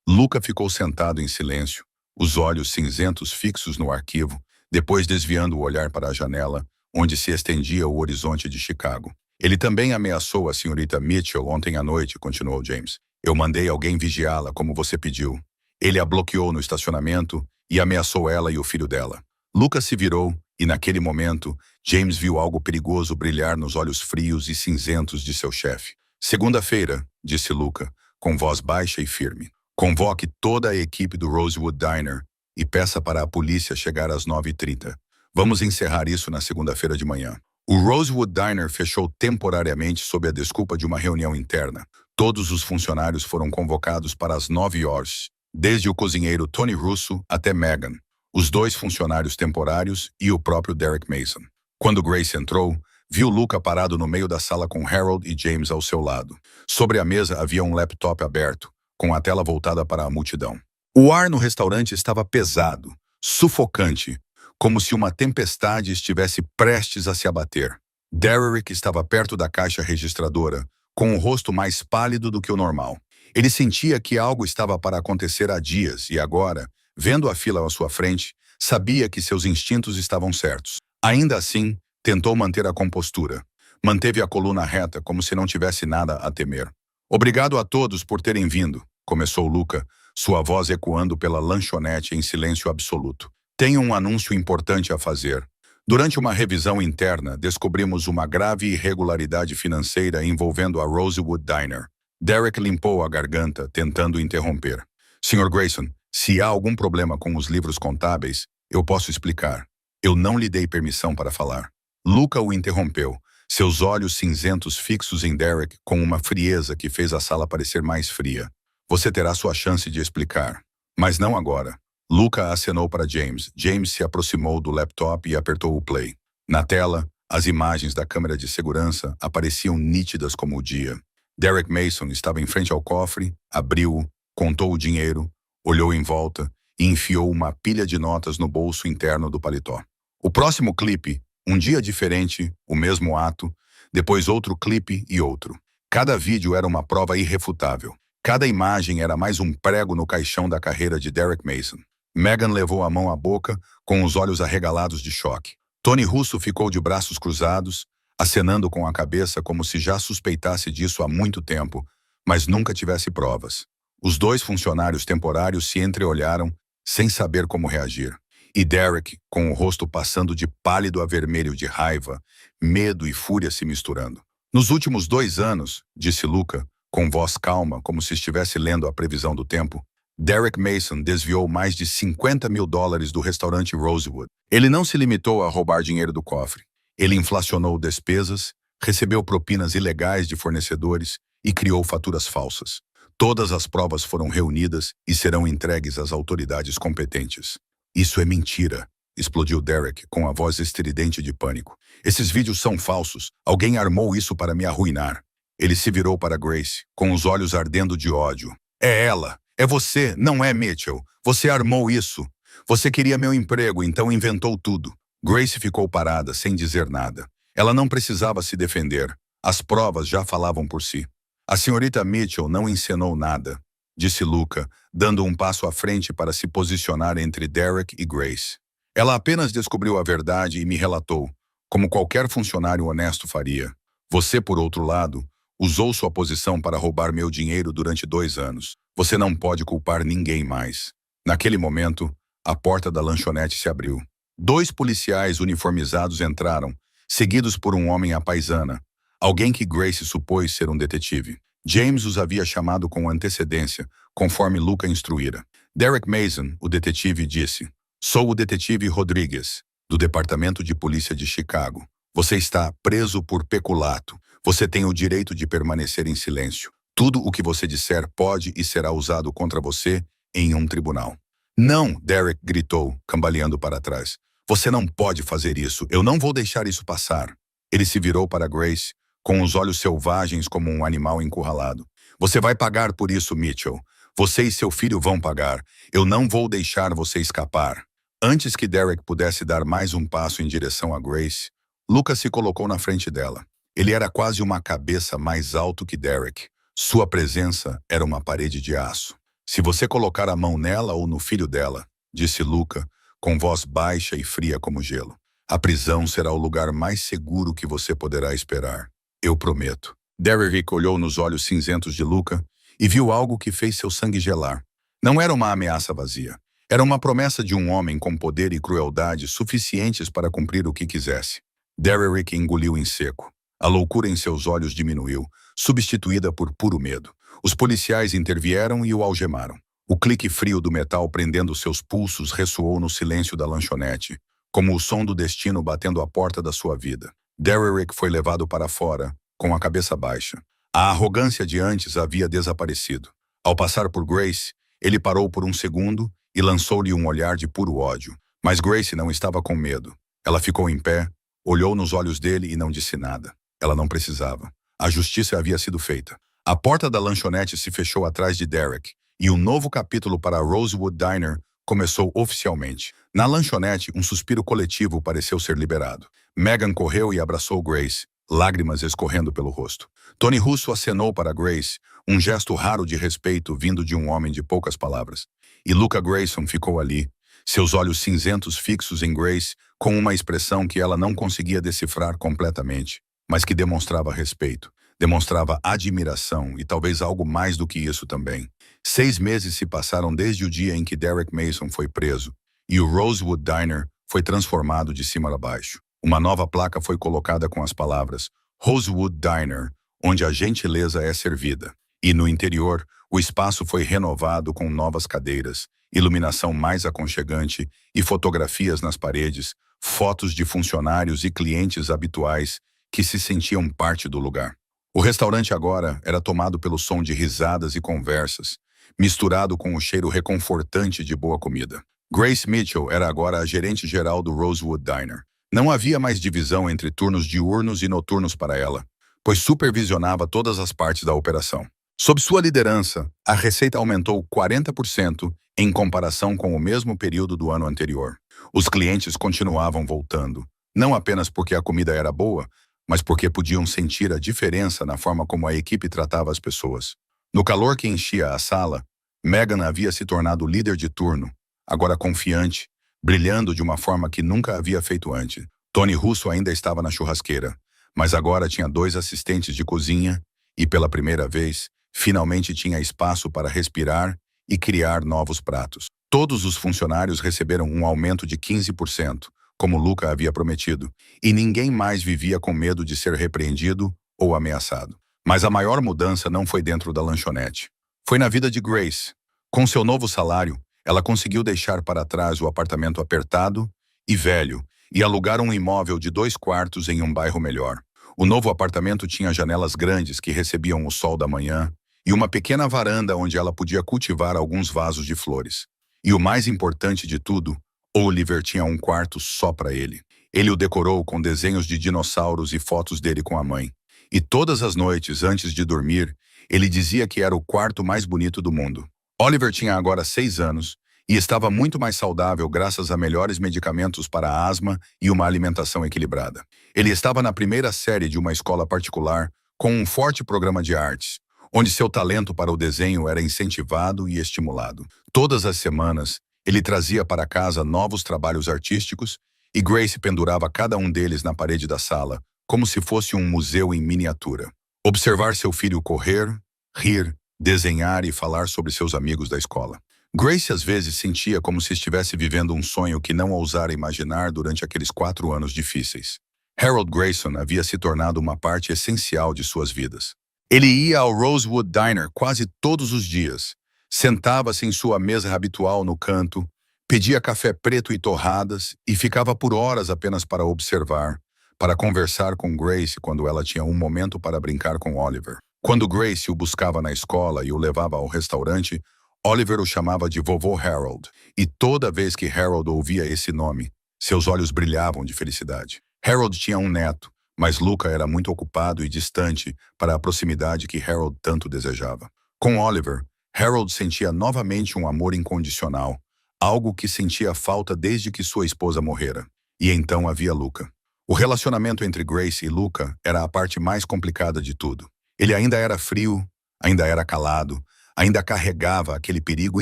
S1: Luca ficou sentado em silêncio, os olhos cinzentos fixos no arquivo, depois desviando o olhar para a janela, onde se estendia o horizonte de Chicago. "Ele também ameaçou a senhorita Mitchell ontem à noite", continuou James. "Eu mandei alguém vigiá-la, como você pediu. Ele a bloqueou no estacionamento e ameaçou ela e o filho dela." Lucas se virou e, naquele momento, James viu algo perigoso brilhar nos olhos frios e cinzentos de seu chefe. "Segunda-feira", disse Luca, com voz baixa e firme. "Convoque toda a equipe do Rosewood Diner e peça para a polícia chegar às 9h30. Vamos encerrar isso na segunda-feira de manhã." O Rosewood Diner fechou temporariamente sob a desculpa de uma reunião interna. Todos os funcionários foram convocados para as 9 horas, desde o cozinheiro Tony Russo até Megan, os 2 funcionários temporários e o próprio Derek Mason. Quando Grace entrou, viu Luca parado no meio da sala com Harold e James ao seu lado. Sobre a mesa havia um laptop aberto, com a tela voltada para a multidão. O ar no restaurante estava pesado, sufocante, como se uma tempestade estivesse prestes a se abater. Derek estava perto da caixa registradora, com o rosto mais pálido do que o normal. Ele sentia que algo estava para acontecer há dias e agora, vendo a fila à sua frente, sabia que seus instintos estavam certos. Ainda assim, tentou manter a compostura. Manteve a coluna reta, como se não tivesse nada a temer. "Obrigado a todos por terem vindo", começou Luca, sua voz ecoando pela lanchonete em silêncio absoluto. "Tenho um anúncio importante a fazer. Durante uma revisão interna, descobrimos uma grave irregularidade financeira envolvendo a Rosewood Diner." Derek limpou a garganta, tentando interromper. "Sr. Grayson, se há algum problema com os livros contábeis, Eu posso explicar. Eu não lhe dei permissão para falar. Luca o interrompeu, seus olhos cinzentos fixos em Derek com uma frieza que fez a sala parecer mais fria. Você terá sua chance de explicar. Mas não agora. Luca acenou para James. James se aproximou do laptop e apertou o play. Na tela, as imagens da câmera de segurança apareciam nítidas como o dia. Derek Mason estava em frente ao cofre, abriu-o, contou o dinheiro, olhou em volta e enfiou uma pilha de notas no bolso interno do paletó. O próximo clipe, um dia diferente, o mesmo ato, depois outro clipe e outro. Cada vídeo era uma prova irrefutável. Cada imagem era mais um prego no caixão da carreira de Derek Mason. Megan levou a mão à boca, com os olhos arregalados de choque. Tony Russo ficou de braços cruzados, acenando com a cabeça como se já suspeitasse disso há muito tempo, mas nunca tivesse provas. Os dois funcionários temporários se entreolharam, sem saber como reagir. E Derek, com o rosto passando de pálido a vermelho de raiva, medo e fúria se misturando. Nos últimos 2 anos, disse Luca, com voz calma, como se estivesse lendo a previsão do tempo, Derek Mason desviou mais de $50 mil do restaurante Rosewood. Ele não se limitou a roubar dinheiro do cofre. Ele inflacionou despesas, recebeu propinas ilegais de fornecedores e criou faturas falsas. Todas as provas foram reunidas e serão entregues às autoridades competentes. Isso é mentira, explodiu Derek com a voz estridente de pânico. Esses vídeos são falsos. Alguém armou isso para me arruinar. Ele se virou para Grace, com os olhos ardendo de ódio. É ela! É você, não é Mitchell. Você armou isso. Você queria meu emprego, então inventou tudo. Grace ficou parada, sem dizer nada. Ela não precisava se defender. As provas já falavam por si. A senhorita Mitchell não encenou nada, disse Luca, dando um passo à frente para se posicionar entre Derek e Grace. Ela apenas descobriu a verdade e me relatou, como qualquer funcionário honesto faria. Você, por outro lado, usou sua posição para roubar meu dinheiro durante 2 anos. Você não pode culpar ninguém mais. Naquele momento, a porta da lanchonete se abriu. 2 policiais uniformizados entraram, seguidos por um homem à paisana, alguém que Grace supôs ser um detetive. James os havia chamado com antecedência, conforme Luca instruíra. Derek Mason, o detetive, disse: Sou o detetive Rodrigues, do Departamento de Polícia de Chicago. Você está preso por peculato. Você tem o direito de permanecer em silêncio. Tudo o que você disser pode e será usado contra você em um tribunal. Não, Derek gritou, cambaleando para trás. Você não pode fazer isso. Eu não vou deixar isso passar. Ele se virou para Grace, com os olhos selvagens como um animal encurralado. Você vai pagar por isso, Mitchell. Você e seu filho vão pagar. Eu não vou deixar você escapar. Antes que Derek pudesse dar mais um passo em direção a Grace, Lucas se colocou na frente dela. Ele era quase uma cabeça mais alto que Derek. Sua presença era uma parede de aço. Se você colocar a mão nela ou no filho dela, disse Luca, com voz baixa e fria como gelo, a prisão será o lugar mais seguro que você poderá esperar. Eu prometo. Derek olhou nos olhos cinzentos de Luca e viu algo que fez seu sangue gelar. Não era uma ameaça vazia. Era uma promessa de um homem com poder e crueldade suficientes para cumprir o que quisesse. Derek engoliu em seco. A loucura em seus olhos diminuiu, substituída por puro medo. Os policiais intervieram e o algemaram. O clique frio do metal prendendo seus pulsos ressoou no silêncio da lanchonete, como o som do destino batendo à porta da sua vida. Derek foi levado para fora, com a cabeça baixa. A arrogância de antes havia desaparecido. Ao passar por Grace, ele parou por um segundo e lançou-lhe um olhar de puro ódio. Mas Grace não estava com medo. Ela ficou em pé, olhou nos olhos dele e não disse nada. Ela não precisava. A justiça havia sido feita. A porta da lanchonete se fechou atrás de Derek, e um novo capítulo para a Rosewood Diner começou oficialmente. Na lanchonete, um suspiro coletivo pareceu ser liberado. Megan correu e abraçou Grace, lágrimas escorrendo pelo rosto. Tony Russo acenou para Grace, um gesto raro de respeito vindo de um homem de poucas palavras. E Luca Grayson ficou ali, seus olhos cinzentos fixos em Grace, com uma expressão que ela não conseguia decifrar completamente, mas que demonstrava respeito, demonstrava admiração e talvez algo mais do que isso também. 6 meses se passaram desde o dia em que Derek Mason foi preso, e o Rosewood Diner foi transformado de cima a baixo. Uma nova placa foi colocada com as palavras Rosewood Diner, onde a gentileza é servida. E no interior, o espaço foi renovado com novas cadeiras, iluminação mais aconchegante e fotografias nas paredes, fotos de funcionários e clientes habituais que se sentiam parte do lugar. O restaurante agora era tomado pelo som de risadas e conversas, misturado com o cheiro reconfortante de boa comida. Grace Mitchell era agora a gerente geral do Rosewood Diner. Não havia mais divisão entre turnos diurnos e noturnos para ela, pois supervisionava todas as partes da operação. Sob sua liderança, a receita aumentou 40% em comparação com o mesmo período do ano anterior. Os clientes continuavam voltando, não apenas porque a comida era boa, mas porque podiam sentir a diferença na forma como a equipe tratava as pessoas. No calor que enchia a sala, Megan havia se tornado líder de turno, agora confiante, brilhando de uma forma que nunca havia feito antes. Tony Russo ainda estava na churrasqueira, mas agora tinha 2 assistentes de cozinha e, pela primeira vez, finalmente tinha espaço para respirar e criar novos pratos. Todos os funcionários receberam um aumento de 15%, como Luca havia prometido, e ninguém mais vivia com medo de ser repreendido ou ameaçado. Mas a maior mudança não foi dentro da lanchonete. Foi na vida de Grace. Com seu novo salário, ela conseguiu deixar para trás o apartamento apertado e velho e alugar um imóvel de 2 quartos em um bairro melhor. O novo apartamento tinha janelas grandes que recebiam o sol da manhã e uma pequena varanda onde ela podia cultivar alguns vasos de flores. E o mais importante de tudo, Oliver tinha um quarto só para ele. Ele o decorou com desenhos de dinossauros e fotos dele com a mãe. E todas as noites, antes de dormir, ele dizia que era o quarto mais bonito do mundo. Oliver tinha agora 6 anos e estava muito mais saudável graças a melhores medicamentos para a asma e uma alimentação equilibrada. Ele estava na primeira série de uma escola particular com um forte programa de artes, onde seu talento para o desenho era incentivado e estimulado. Todas as semanas, ele trazia para casa novos trabalhos artísticos e Grace pendurava cada um deles na parede da sala, como se fosse um museu em miniatura. Observar seu filho correr, rir, desenhar e falar sobre seus amigos da escola. Grace às vezes sentia como se estivesse vivendo um sonho que não ousara imaginar durante aqueles 4 anos difíceis. Harold Grayson havia se tornado uma parte essencial de suas vidas. Ele ia ao Rosewood Diner quase todos os dias, sentava-se em sua mesa habitual no canto, pedia café preto e torradas e ficava por horas apenas para observar, para conversar com Grace quando ela tinha um momento para brincar com Oliver. Quando Grace o buscava na escola e o levava ao restaurante, Oliver o chamava de Vovô Harold, e toda vez que Harold ouvia esse nome, seus olhos brilhavam de felicidade. Harold tinha um neto, mas Luca era muito ocupado e distante para a proximidade que Harold tanto desejava. Com Oliver, Harold sentia novamente um amor incondicional, algo que sentia falta desde que sua esposa morrera. E então havia Luca. O relacionamento entre Grace e Luca era a parte mais complicada de tudo. Ele ainda era frio, ainda era calado, ainda carregava aquele perigo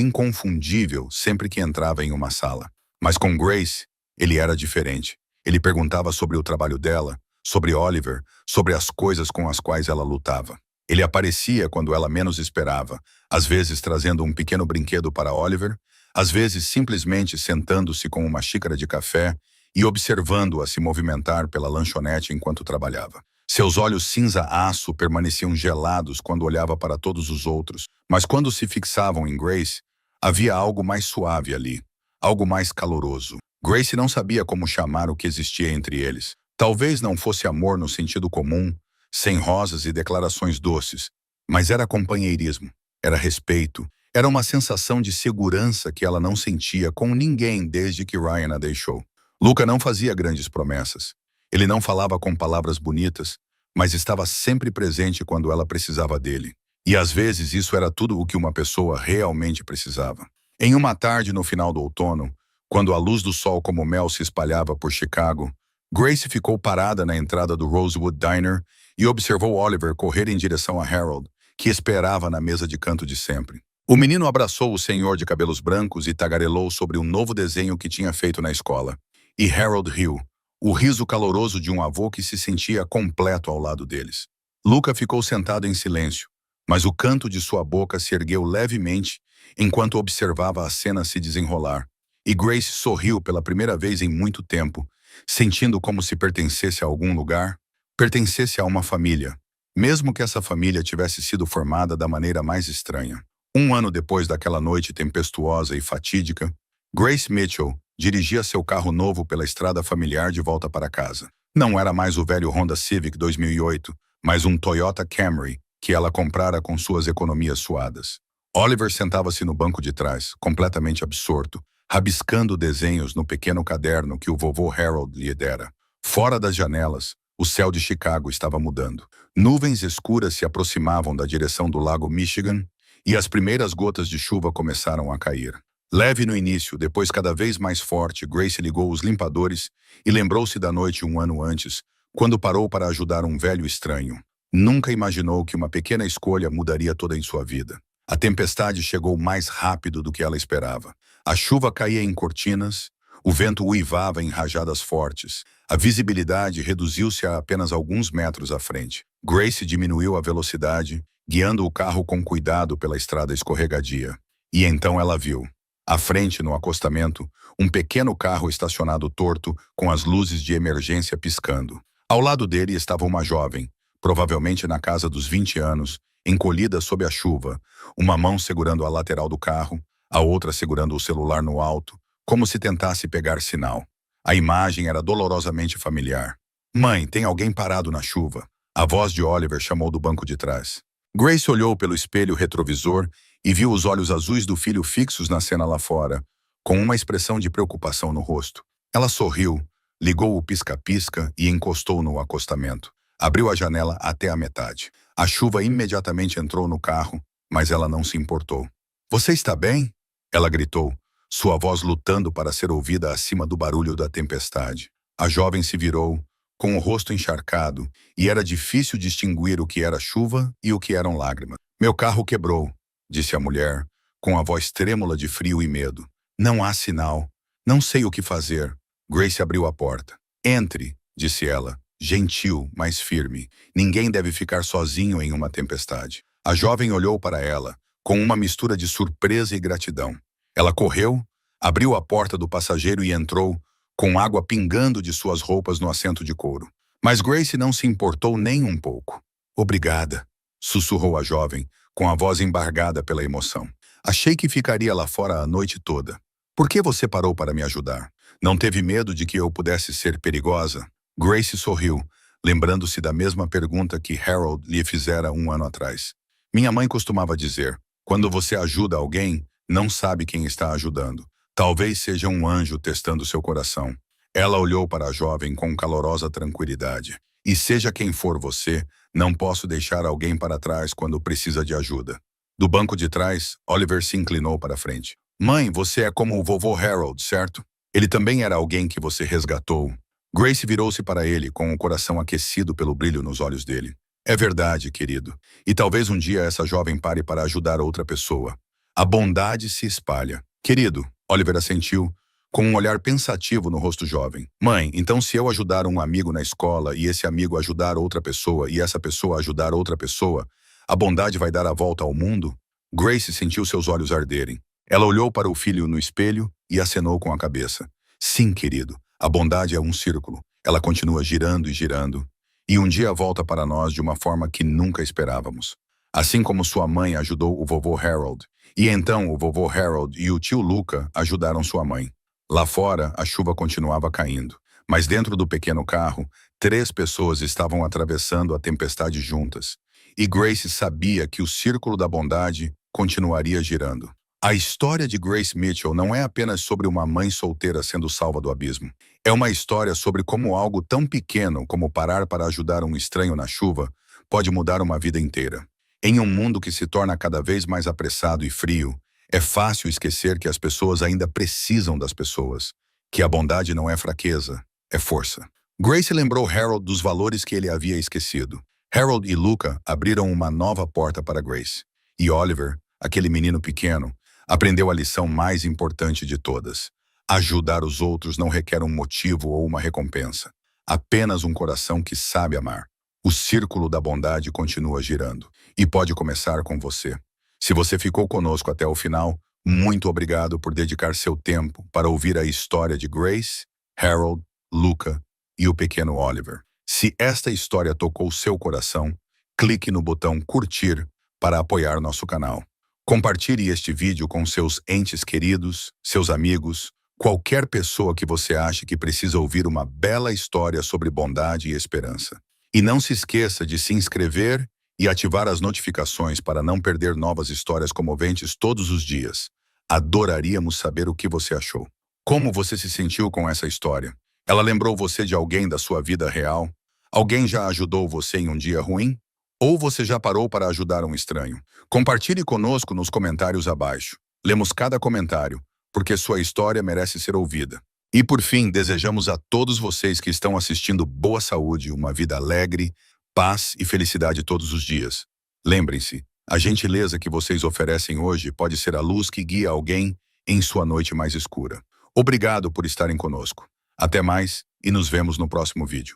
S1: inconfundível sempre que entrava em uma sala. Mas com Grace, ele era diferente. Ele perguntava sobre o trabalho dela, sobre Oliver, sobre as coisas com as quais ela lutava. Ele aparecia quando ela menos esperava, às vezes trazendo um pequeno brinquedo para Oliver, às vezes simplesmente sentando-se com uma xícara de café e observando-a se movimentar pela lanchonete enquanto trabalhava. Seus olhos cinza-aço permaneciam gelados quando olhava para todos os outros, mas quando se fixavam em Grace, havia algo mais suave ali, algo mais caloroso. Grace não sabia como chamar o que existia entre eles. Talvez não fosse amor no sentido comum, sem rosas e declarações doces, mas era companheirismo, era respeito, era uma sensação de segurança que ela não sentia com ninguém desde que Ryan a deixou. Luca não fazia grandes promessas. Ele não falava com palavras bonitas, mas estava sempre presente quando ela precisava dele. E às vezes isso era tudo o que uma pessoa realmente precisava. Em uma tarde no final do outono, quando a luz do sol como mel se espalhava por Chicago, Grace ficou parada na entrada do Rosewood Diner e observou Oliver correr em direção a Harold, que esperava na mesa de canto de sempre. O menino abraçou o senhor de cabelos brancos e tagarelou sobre um novo desenho que tinha feito na escola. E Harold riu, o riso caloroso de um avô que se sentia completo ao lado deles. Luca ficou sentado em silêncio, mas o canto de sua boca se ergueu levemente enquanto observava a cena se desenrolar. E Grace sorriu pela primeira vez em muito tempo, sentindo como se pertencesse a algum lugar, pertencesse a uma família, mesmo que essa família tivesse sido formada da maneira mais estranha. Um ano depois daquela noite tempestuosa e fatídica, Grace Mitchell dirigia seu carro novo pela estrada familiar de volta para casa. Não era mais o velho Honda Civic 2008, mas um Toyota Camry que ela comprara com suas economias suadas. Oliver sentava-se no banco de trás, completamente absorto, rabiscando desenhos no pequeno caderno que o vovô Harold lhe dera. Fora das janelas, o céu de Chicago estava mudando. Nuvens escuras se aproximavam da direção do lago Michigan e as primeiras gotas de chuva começaram a cair. Leve no início, depois cada vez mais forte, Grace ligou os limpadores e lembrou-se da noite um ano antes, quando parou para ajudar um velho estranho. Nunca imaginou que uma pequena escolha mudaria toda em sua vida. A tempestade chegou mais rápido do que ela esperava. A chuva caía em cortinas, o vento uivava em rajadas fortes. A visibilidade reduziu-se a apenas alguns metros à frente. Grace diminuiu a velocidade, guiando o carro com cuidado pela estrada escorregadia. E então ela viu, à frente, no acostamento, um pequeno carro estacionado torto, com as luzes de emergência piscando. Ao lado dele estava uma jovem, provavelmente na casa dos 20 anos, encolhida sob a chuva, uma mão segurando a lateral do carro, a outra segurando o celular no alto, como se tentasse pegar sinal. A imagem era dolorosamente familiar. "Mãe, tem alguém parado na chuva." A voz de Oliver chamou do banco de trás. Grace olhou pelo espelho retrovisor e viu os olhos azuis do filho fixos na cena lá fora, com uma expressão de preocupação no rosto. Ela sorriu, ligou o pisca-pisca e encostou no acostamento. Abriu a janela até a metade. A chuva imediatamente entrou no carro, mas ela não se importou. "Você está bem?" Ela gritou, sua voz lutando para ser ouvida acima do barulho da tempestade. A jovem se virou, com o rosto encharcado, e era difícil distinguir o que era chuva e o que eram lágrimas. "Meu carro quebrou", disse a mulher, com a voz trêmula de frio e medo. "Não há sinal. Não sei o que fazer." Grace abriu a porta. "Entre", disse ela, gentil, mas firme. "Ninguém deve ficar sozinho em uma tempestade." A jovem olhou para ela, com uma mistura de surpresa e gratidão. Ela correu, abriu a porta do passageiro e entrou, com água pingando de suas roupas no assento de couro. Mas Grace não se importou nem um pouco. "Obrigada", sussurrou a jovem, com a voz embargada pela emoção. "Achei que ficaria lá fora a noite toda. Por que você parou para me ajudar? Não teve medo de que eu pudesse ser perigosa?" Grace sorriu, lembrando-se da mesma pergunta que Harold lhe fizera um ano atrás. "Minha mãe costumava dizer, quando você ajuda alguém, não sabe quem está ajudando. Talvez seja um anjo testando seu coração." Ela olhou para a jovem com calorosa tranquilidade. "E seja quem for você, não posso deixar alguém para trás quando precisa de ajuda." Do banco de trás, Oliver se inclinou para a frente. "Mãe, você é como o vovô Harold, certo? Ele também era alguém que você resgatou." Grace virou-se para ele, com o coração aquecido pelo brilho nos olhos dele. "É verdade, querido. E talvez um dia essa jovem pare para ajudar outra pessoa. A bondade se espalha." "Querido", Oliver assentiu, com um olhar pensativo no rosto jovem. "Mãe, então se eu ajudar um amigo na escola e esse amigo ajudar outra pessoa e essa pessoa ajudar outra pessoa, a bondade vai dar a volta ao mundo?" Grace sentiu seus olhos arderem. Ela olhou para o filho no espelho e acenou com a cabeça. "Sim, querido. A bondade é um círculo. Ela continua girando e girando. E um dia volta para nós de uma forma que nunca esperávamos. Assim como sua mãe ajudou o vovô Harold. E então o vovô Harold e o tio Luca ajudaram sua mãe." Lá fora, a chuva continuava caindo. Mas dentro do pequeno carro, 3 pessoas estavam atravessando a tempestade juntas. E Grace sabia que o círculo da bondade continuaria girando. A história de Grace Mitchell não é apenas sobre uma mãe solteira sendo salva do abismo. É uma história sobre como algo tão pequeno como parar para ajudar um estranho na chuva pode mudar uma vida inteira. Em um mundo que se torna cada vez mais apressado e frio, é fácil esquecer que as pessoas ainda precisam das pessoas, que a bondade não é fraqueza, é força. Grace lembrou Harold dos valores que ele havia esquecido. Harold e Luca abriram uma nova porta para Grace. E Oliver, aquele menino pequeno, aprendeu a lição mais importante de todas. Ajudar os outros não requer um motivo ou uma recompensa. Apenas um coração que sabe amar. O círculo da bondade continua girando. E pode começar com você. Se você ficou conosco até o final, muito obrigado por dedicar seu tempo para ouvir a história de Grace, Harold, Luca e o pequeno Oliver. Se esta história tocou seu coração, clique no botão curtir para apoiar nosso canal. Compartilhe este vídeo com seus entes queridos, seus amigos, qualquer pessoa que você ache que precisa ouvir uma bela história sobre bondade e esperança. E não se esqueça de se inscrever e ativar as notificações para não perder novas histórias comoventes todos os dias. Adoraríamos saber o que você achou. Como você se sentiu com essa história? Ela lembrou você de alguém da sua vida real? Alguém já ajudou você em um dia ruim? Ou você já parou para ajudar um estranho? Compartilhe conosco nos comentários abaixo. Lemos cada comentário, porque sua história merece ser ouvida. E por fim, desejamos a todos vocês que estão assistindo boa saúde, uma vida alegre, paz e felicidade todos os dias. Lembrem-se, a gentileza que vocês oferecem hoje pode ser a luz que guia alguém em sua noite mais escura. Obrigado por estarem conosco. Até mais e nos vemos no próximo vídeo.